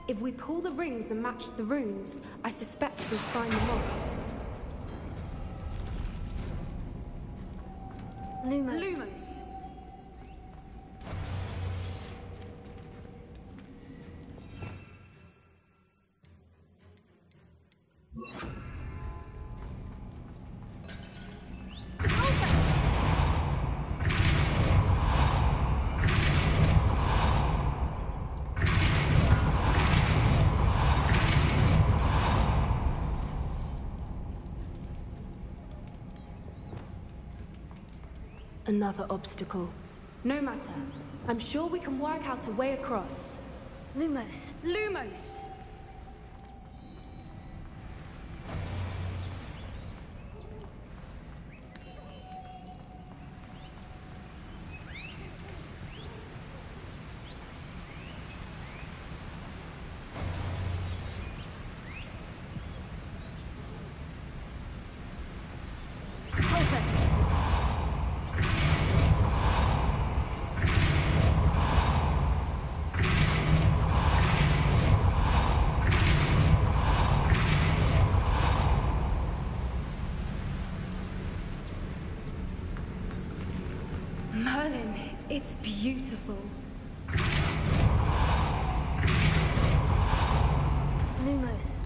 If we pull the rings and match the runes, I suspect we'll find the moths. Lumos. Lumos! Another obstacle. No matter. I'm sure we can work out a way across. Lumos. Lumos! Merlin, it's beautiful. Lumos.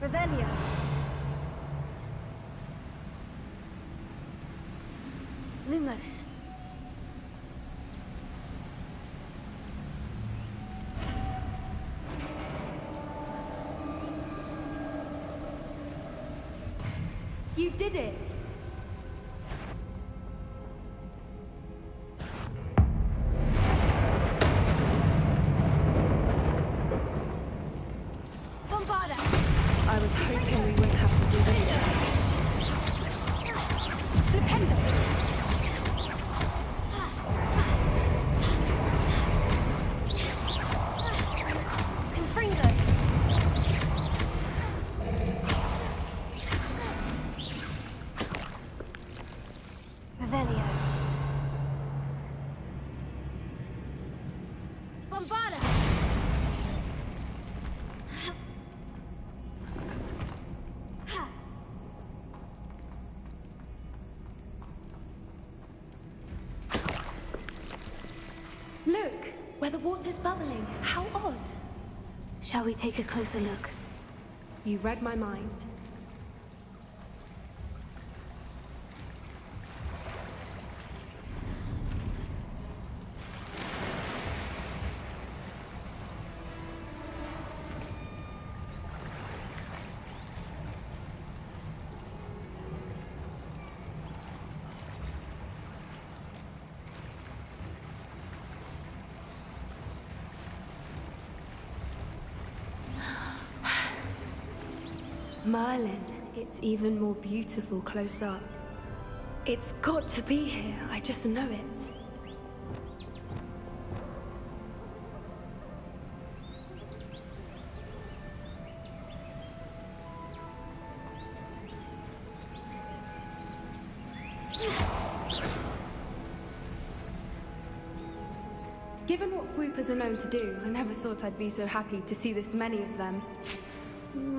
Revelio. Lumos. You did it! Bombarda! I was hoping we wouldn't have to do this. Flipendo! Confringo! where the water's bubbling. How odd. Shall we take a closer look? You read my mind. Merlin, it's even more beautiful close up. It's got to be here, I just know it. Given what Fwoopers are known to do, I never thought I'd be so happy to see this many of them.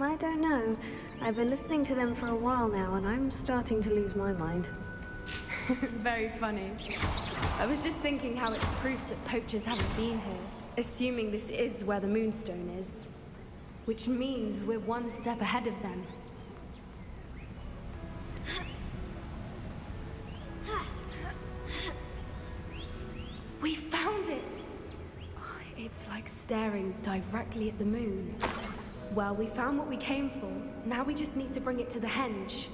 I don't know. I've been listening to them for a while now, and I'm starting to lose my mind. Very funny. I was just thinking how it's proof that poachers haven't been here, assuming this is where the Moonstone is. Which means we're one step ahead of them. We found it! It's like staring directly at the moon. Well, we found what we came for. Now we just need to bring it to the henge.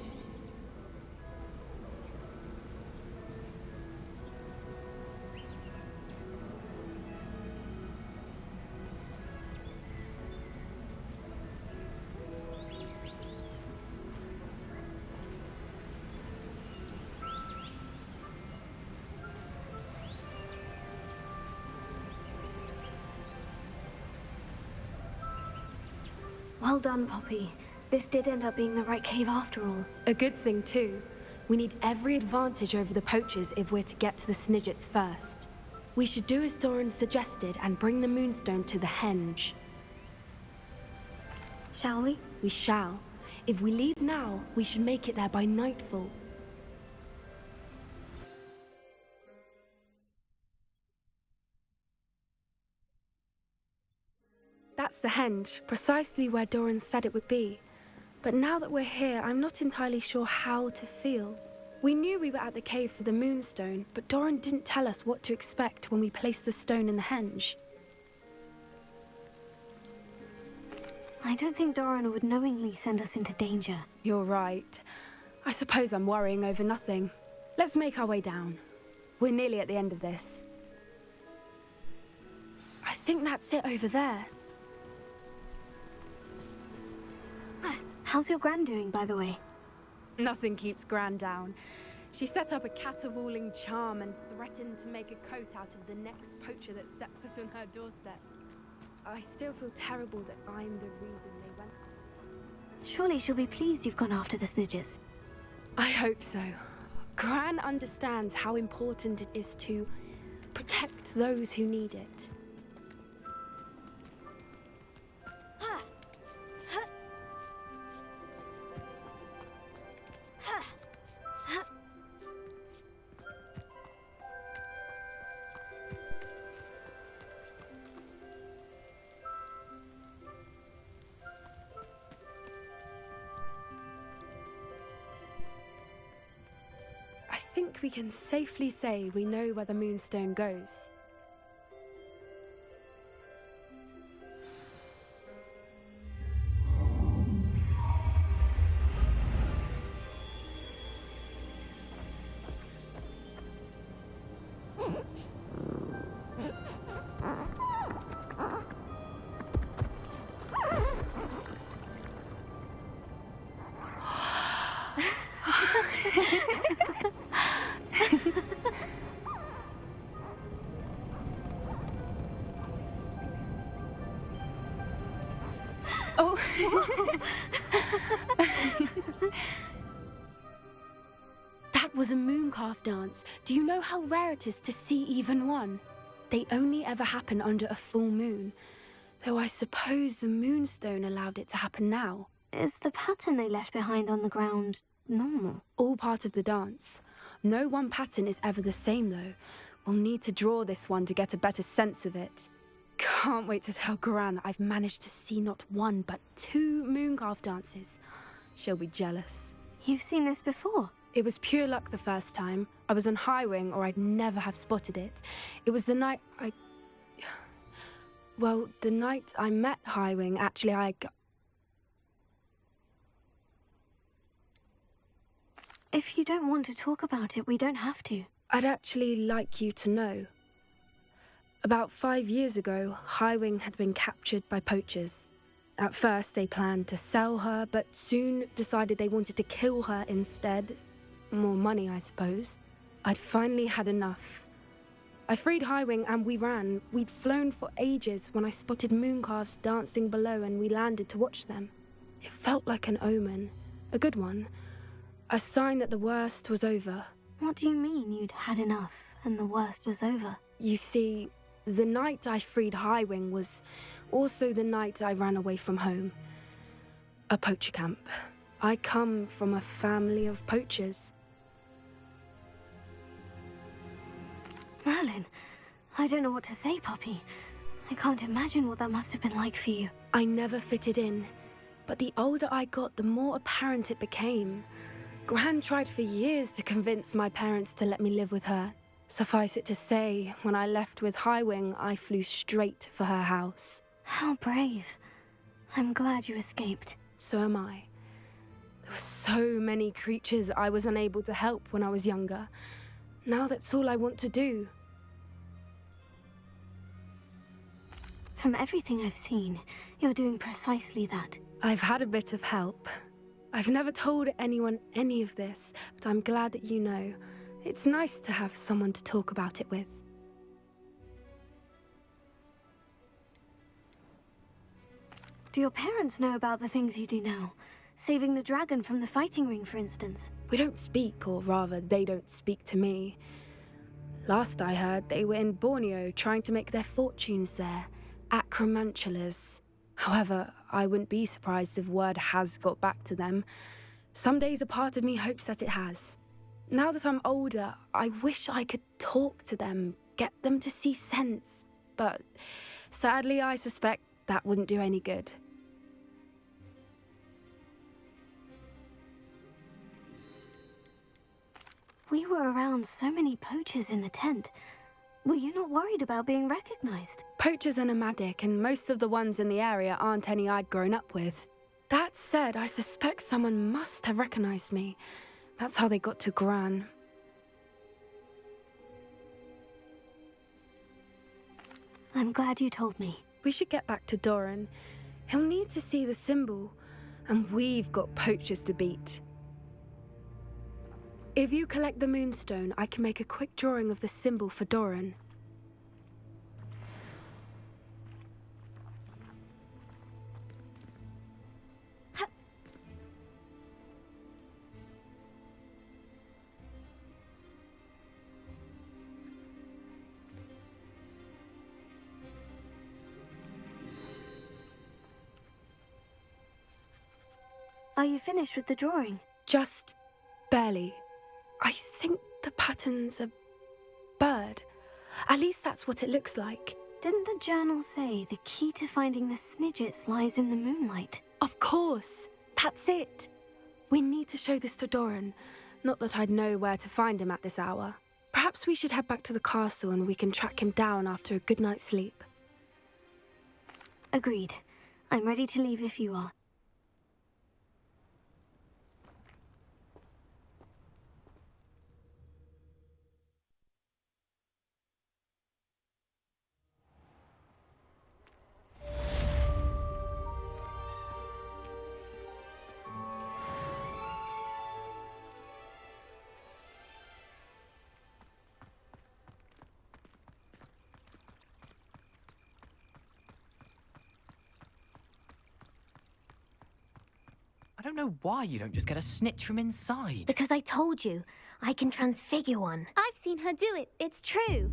Well done, Poppy. This did end up being the right cave after all. A good thing, too. We need every advantage over the poachers if we're to get to the Snidgets first. We should do as Doran suggested and bring the Moonstone to the henge. Shall we? We shall. If we leave now, we should make it there by nightfall. That's the henge, precisely where Doran said it would be. But now that we're here, I'm not entirely sure how to feel. We knew we were at the cave for the Moonstone, but Doran didn't tell us what to expect when we placed the stone in the henge. I don't think Doran would knowingly send us into danger. You're right. I suppose I'm worrying over nothing. Let's make our way down. We're nearly at the end of this. I think that's it over there. How's your Gran doing, by the way? Nothing keeps Gran down. She set up a caterwauling charm and threatened to make a coat out of the next poacher that set foot on her doorstep. I still feel terrible that I'm the reason they went. Surely she'll be pleased you've gone after the Snidgets. I hope so. Gran understands how important it is to protect those who need it. I think we can safely say we know where the Moonstone goes. Oh. That was a mooncalf dance. Do you know how rare it is to see even one? They only ever happen under a full moon. Though I suppose the Moonstone allowed it to happen now. Is the pattern they left behind on the ground normal? All part of the dance. No one pattern is ever the same, though. We'll need to draw this one to get a better sense of it. Can't wait to tell Gran that I've managed to see not one, but 2 Mooncalf dances. She'll be jealous. You've seen this before? It was pure luck the first time. I was on Highwing, or I'd never have spotted it. It was the night Well, the night I met Highwing, actually, If you don't want to talk about it, we don't have to. I'd actually like you to know. About 5 years ago, Highwing had been captured by poachers. At first, they planned to sell her, but soon decided they wanted to kill her instead. More money, I suppose. I'd finally had enough. I freed Highwing and we ran. We'd flown for ages when I spotted mooncalves dancing below and we landed to watch them. It felt like an omen. A good one. A sign that the worst was over. What do you mean you'd had enough and the worst was over? You see, the night I freed Highwing was also the night I ran away from home. A poacher camp. I come from a family of poachers. Merlin, I don't know what to say, Poppy. I can't imagine what that must have been like for you. I never fitted in, but the older I got, the more apparent it became. Gran tried for years to convince my parents to let me live with her. Suffice it to say, when I left with Highwing, I flew straight for her house. How brave. I'm glad you escaped. So am I. There were so many creatures I was unable to help when I was younger. Now that's all I want to do. From everything I've seen, you're doing precisely that. I've had a bit of help. I've never told anyone any of this, but I'm glad that you know. It's nice to have someone to talk about it with. Do your parents know about the things you do now? Saving the dragon from the fighting ring, for instance. We don't speak, or rather, they don't speak to me. Last I heard, they were in Borneo trying to make their fortunes there. Acromantulas. However, I wouldn't be surprised if word has got back to them. Some days a part of me hopes that it has. Now that I'm older, I wish I could talk to them, get them to see sense. But sadly, I suspect that wouldn't do any good. We were around so many poachers in the tent. Were you not worried about being recognized? Poachers are nomadic, and most of the ones in the area aren't any I'd grown up with. That said, I suspect someone must have recognized me. That's how they got to Gran. I'm glad you told me. We should get back to Doran. He'll need to see the symbol, and we've got poachers to beat. If you collect the moonstone, I can make a quick drawing of the symbol for Doran. Are you finished with the drawing? Just barely. I think the pattern's a bird. At least that's what it looks like. Didn't the journal say the key to finding the Snidgets lies in the moonlight? Of course. That's it. We need to show this to Doran. Not that I'd know where to find him at this hour. Perhaps we should head back to the castle and we can track him down after a good night's sleep. Agreed. I'm ready to leave if you are. I don't know why you don't just get a snitch from inside. Because I told you, I can transfigure one. I've seen her do it, it's true.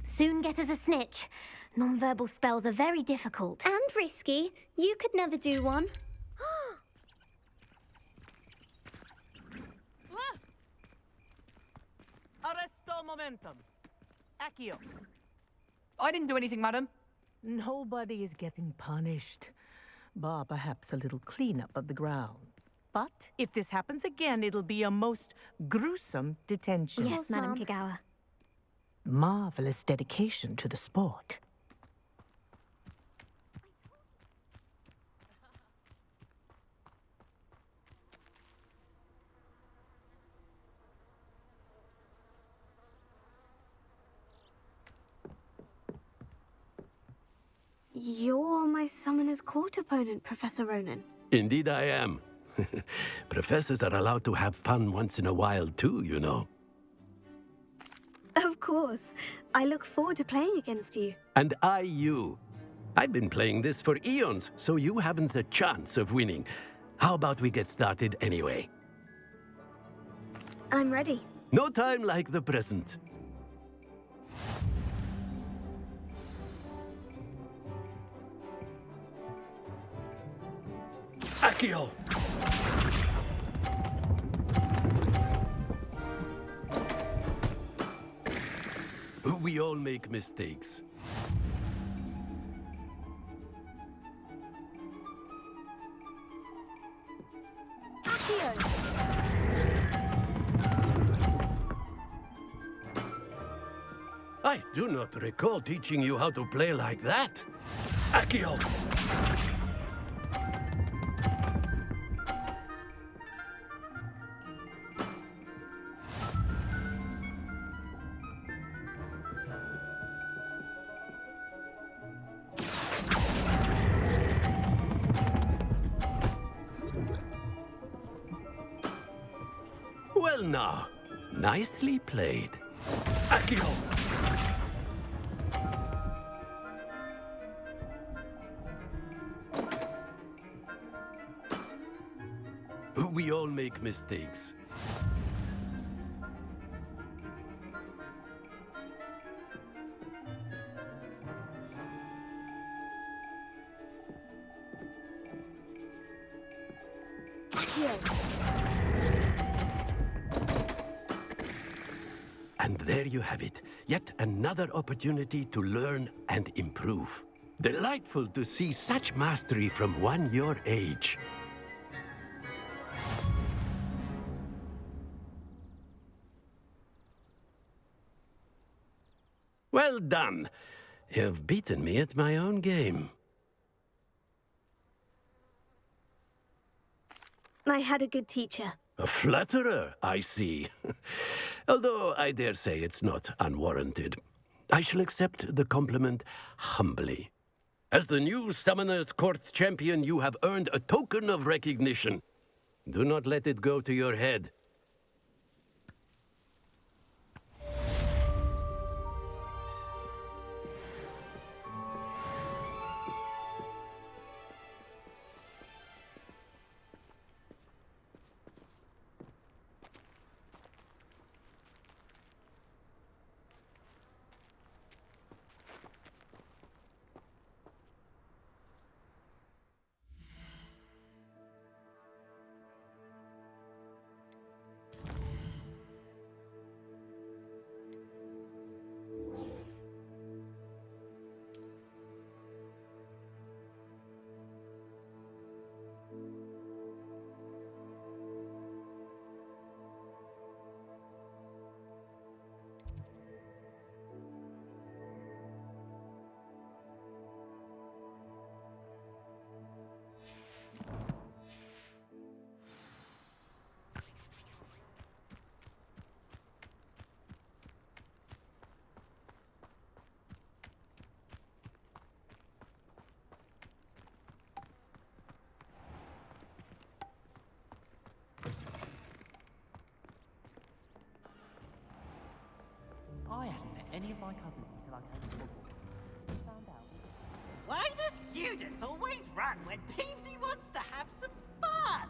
Soon get us a snitch. Non-verbal spells are very difficult. And risky. You could never do one. Arresto momentum. Accio! I didn't do anything, madam. Nobody is getting punished. Bar perhaps a little cleanup of the ground. But if this happens again, it'll be a most gruesome detention. Yes, Madam Kagawa. Marvelous dedication to the sport. You're my Summoner's Court opponent, Professor Ronan. Indeed I am. Professors are allowed to have fun once in a while too, you know. Of course. I look forward to playing against you. And I you. I've been playing this for eons, so you haven't a chance of winning. How about we get started anyway? I'm ready. No time like the present. Accio! We all make mistakes. I do not recall teaching you how to play like that. Accio! Well now, nicely played. Accio! We all make mistakes. And there you have it. Yet another opportunity to learn and improve. Delightful to see such mastery from one your age. Well done. You've beaten me at my own game. I had a good teacher. A flatterer, I see. Although I dare say it's not unwarranted. I shall accept the compliment humbly. As the new Summoner's Court champion, you have earned a token of recognition. Do not let it go to your head. I hadn't met any of my cousins until I came to Hogwarts. I found out. Why do students always run when Peevesy wants to have some fun?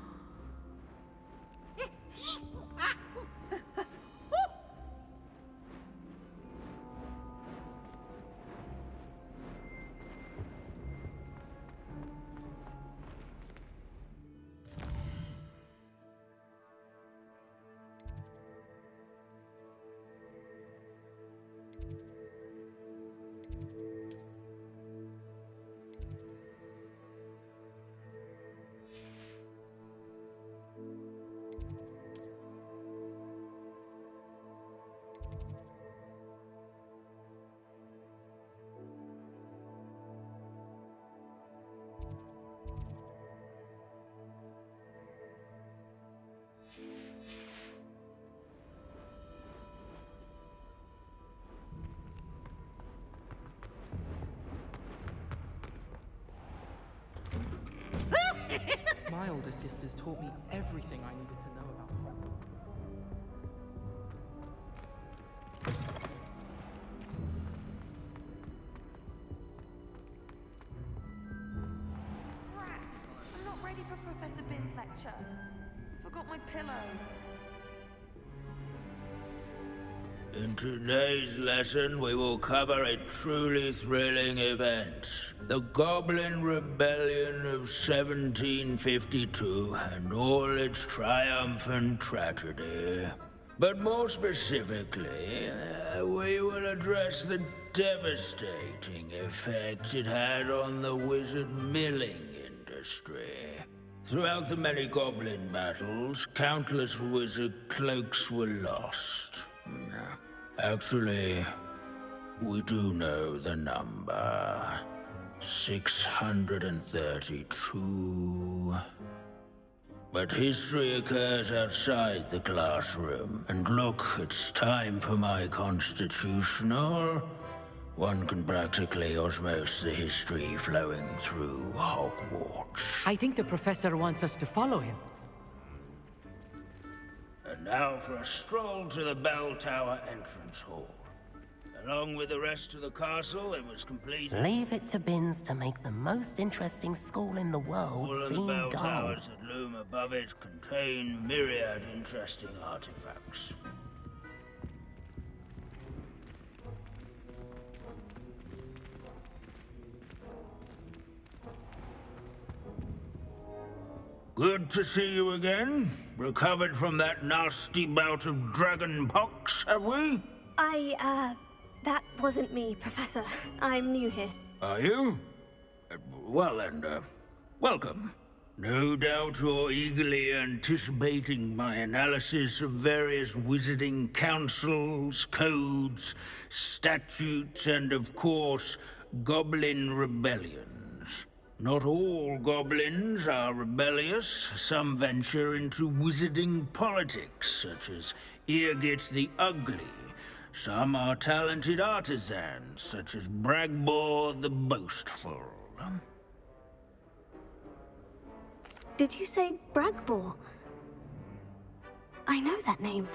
My older sisters taught me everything I needed to know about Hogwarts. Rat! I'm not ready for Professor Bin's lecture. I forgot my pillow. In today's lesson, we will cover a truly thrilling event. The Goblin Rebellion of 1752 and all its triumphant tragedy. But more specifically, we will address the devastating effect it had on the wizard milling industry. Throughout the many goblin battles, countless wizard cloaks were lost. Actually, we do know the number. 632. But history occurs outside the classroom. And look, it's time for my constitutional. One can practically osmose the history flowing through Hogwarts. I think the professor wants us to follow him. And now for a stroll to the bell tower entrance hall. Along with the rest of the castle, it was complete. Leave it to Binns to make the most interesting school in the world All of the seem bell dull. towers that loom above it contain myriad interesting artifacts. Good to see you again. Recovered from that nasty bout of dragon pox, have we? That wasn't me, Professor. I'm new here. Are you? Well then, welcome. No doubt you're eagerly anticipating my analysis of various wizarding councils, codes, statutes, and of course, goblin rebellions. Not all goblins are rebellious. Some venture into wizarding politics, such as Eargit the Ugly. Some are talented artisans, such as Bragbor the Boastful. Did you say Bragbor? I know that name.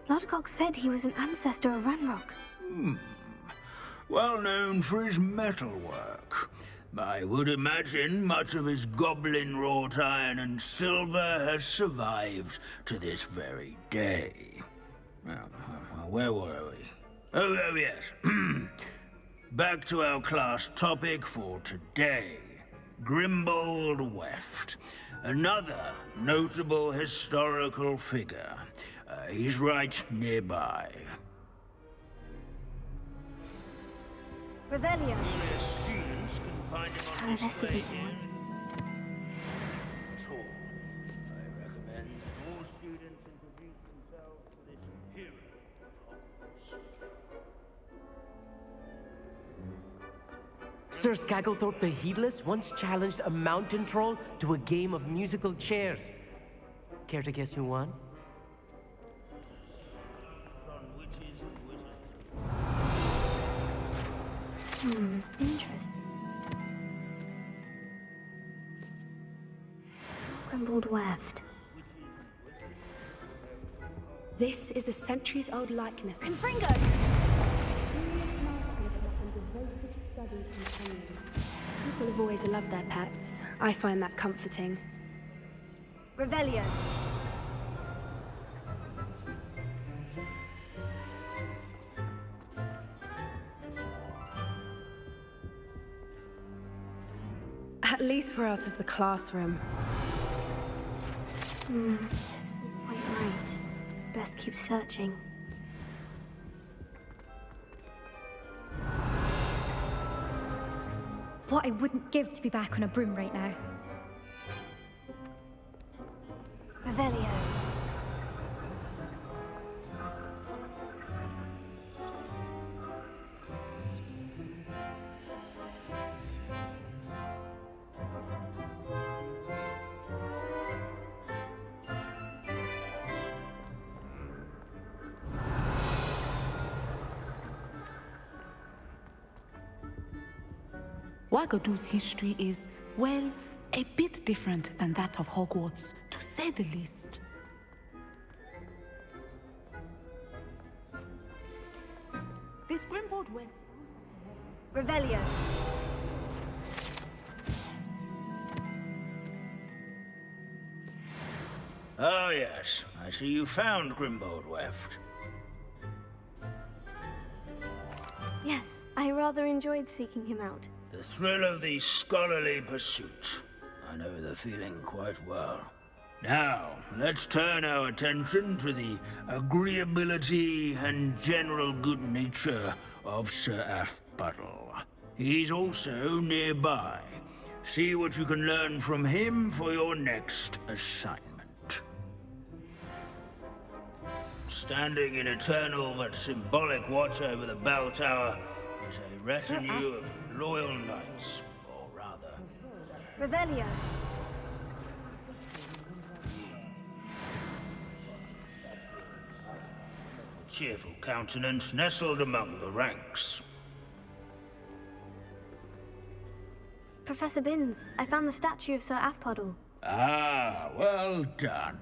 Lodgok said he was an ancestor of Ranrock. Well known for his metalwork. I would imagine much of his goblin wrought iron and silver has survived to this very day. Where were we? Oh yes. Back to our class topic for today. Grimbold Weft. Another notable historical figure. He's right nearby. Revelio. Students can find him on Oh, this isn't one. I recommend all students introduce themselves to this hero of Sir Skagglethorpe the Heedless once challenged a mountain troll to a game of musical chairs. Care to guess who won? Interesting. Grimbold Weft. This is a centuries-old likeness. Confringo! People have always loved their pets. I find that comforting. Revelio. At least we're out of the classroom. This isn't quite right. Best keep searching. What I wouldn't give to be back on a broom right now. Revelio. Wagadoo's history is, well, A bit different than that of Hogwarts, to say the least. This Grimboard went... Revelio. Oh, yes. I see you found Grimbold Weft. Yes, I rather enjoyed seeking him out. The thrill of the scholarly pursuit. I know the feeling quite well. Now, let's turn our attention to the agreeability and general good nature of Sir Aphbuttle. He's also nearby. See what you can learn from him for your next assignment. Standing in eternal but symbolic watch over the bell tower is a retinue of loyal knights, or rather... Revelio. Cheerful countenance nestled among the ranks. Professor Binns, I found the statue of Sir Aphbuttle. Ah, well done.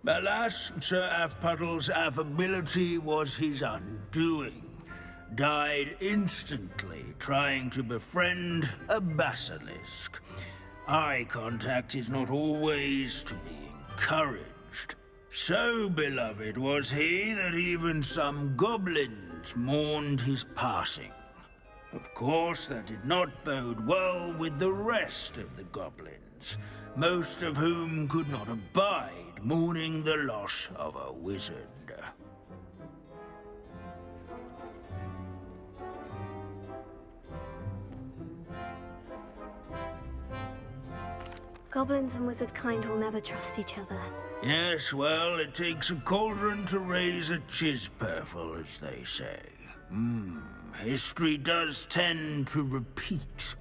Alas, Sir Aphbuttle's affability was his undoing. Died instantly trying to befriend a basilisk. Eye contact is not always to be encouraged. So beloved was he that even some goblins mourned his passing. Of course, that did not bode well with the rest of the goblins, most of whom could not abide mourning the loss of a wizard. Goblins and wizard kind will never trust each other. Yes, well, it takes a cauldron to raise a chisperful, as they say. History does tend to repeat.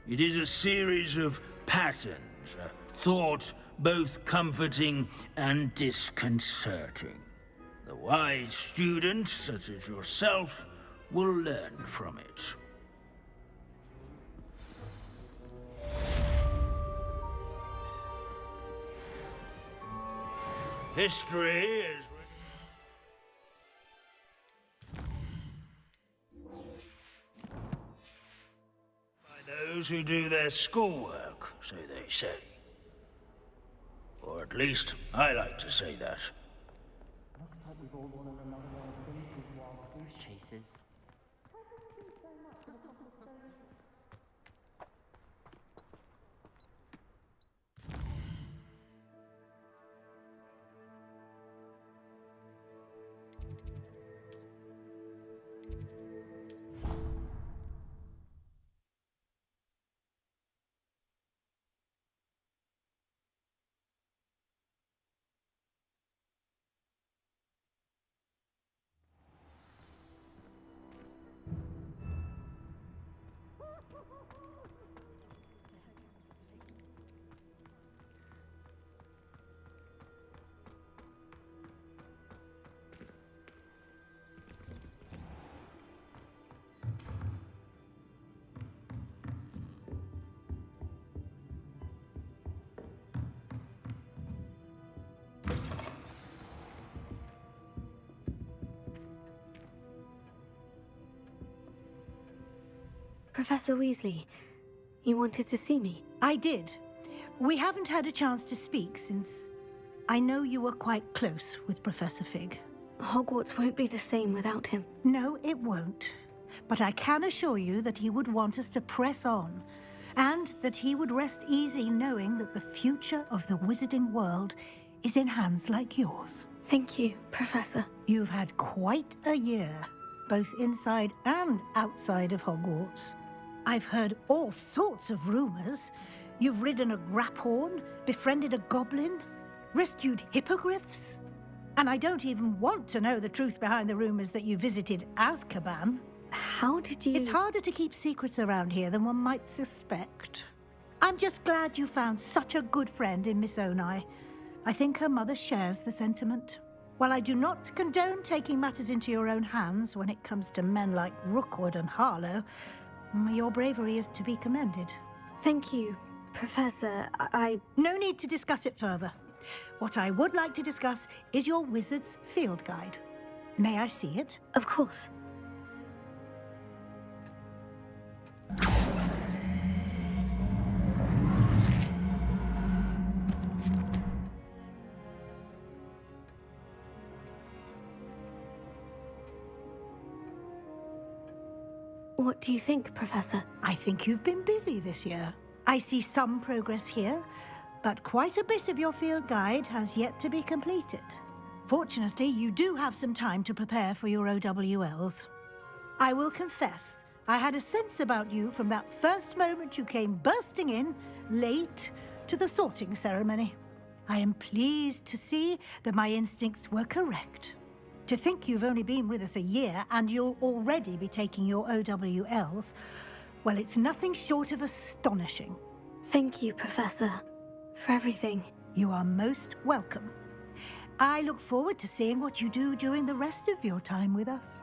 It is a series of patterns, a thought both comforting and disconcerting. The wise student, such as yourself, will learn from it. History is by those who do their schoolwork, so they say. Or at least, I like to say that. Chases. Professor Weasley, you wanted to see me? I did. We haven't had a chance to speak since I know you were quite close with Professor Fig. Hogwarts won't be the same without him. No, it won't. But I can assure you that he would want us to press on, and that he would rest easy knowing that the future of the wizarding world is in hands like yours. Thank you, Professor. You've had quite a year, both inside and outside of Hogwarts. I've heard all sorts of rumors. You've ridden a graphorn, befriended a goblin, rescued hippogriffs. And I don't even want to know the truth behind the rumors that you visited Azkaban. How did you... It's harder to keep secrets around here than one might suspect. I'm just glad you found such a good friend in Miss Onai. I think her mother shares the sentiment. While I do not condone taking matters into your own hands when it comes to men like Rookwood and Harlow, your bravery is to be commended. Thank you, Professor, No need to discuss it further. What I would like to discuss is your wizard's field guide. May I see it? Of course. What do you think, Professor? I think you've been busy this year. I see some progress here, but quite a bit of your field guide has yet to be completed. Fortunately, you do have some time to prepare for your OWLs. I will confess, I had a sense about you from that first moment you came bursting in, late, to the sorting ceremony. I am pleased to see that my instincts were correct. To think you've only been with us a year and you'll already be taking your OWLs, well, it's nothing short of astonishing. Thank you, Professor, for everything. You are most welcome. I look forward to seeing what you do during the rest of your time with us.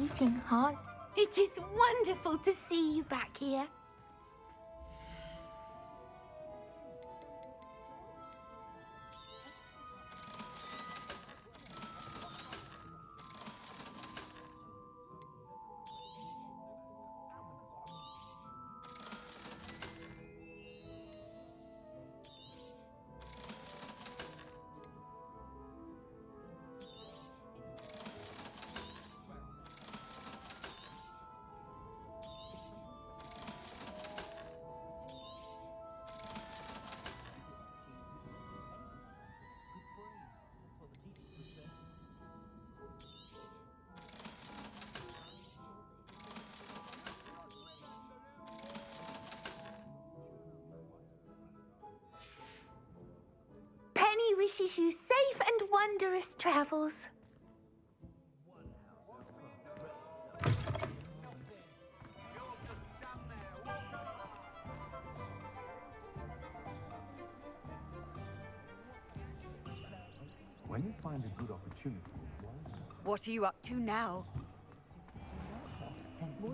Eating hot. It is wonderful to see you back here. Penny wishes you safe and wondrous travels. When you find a good opportunity, What are you up to now? why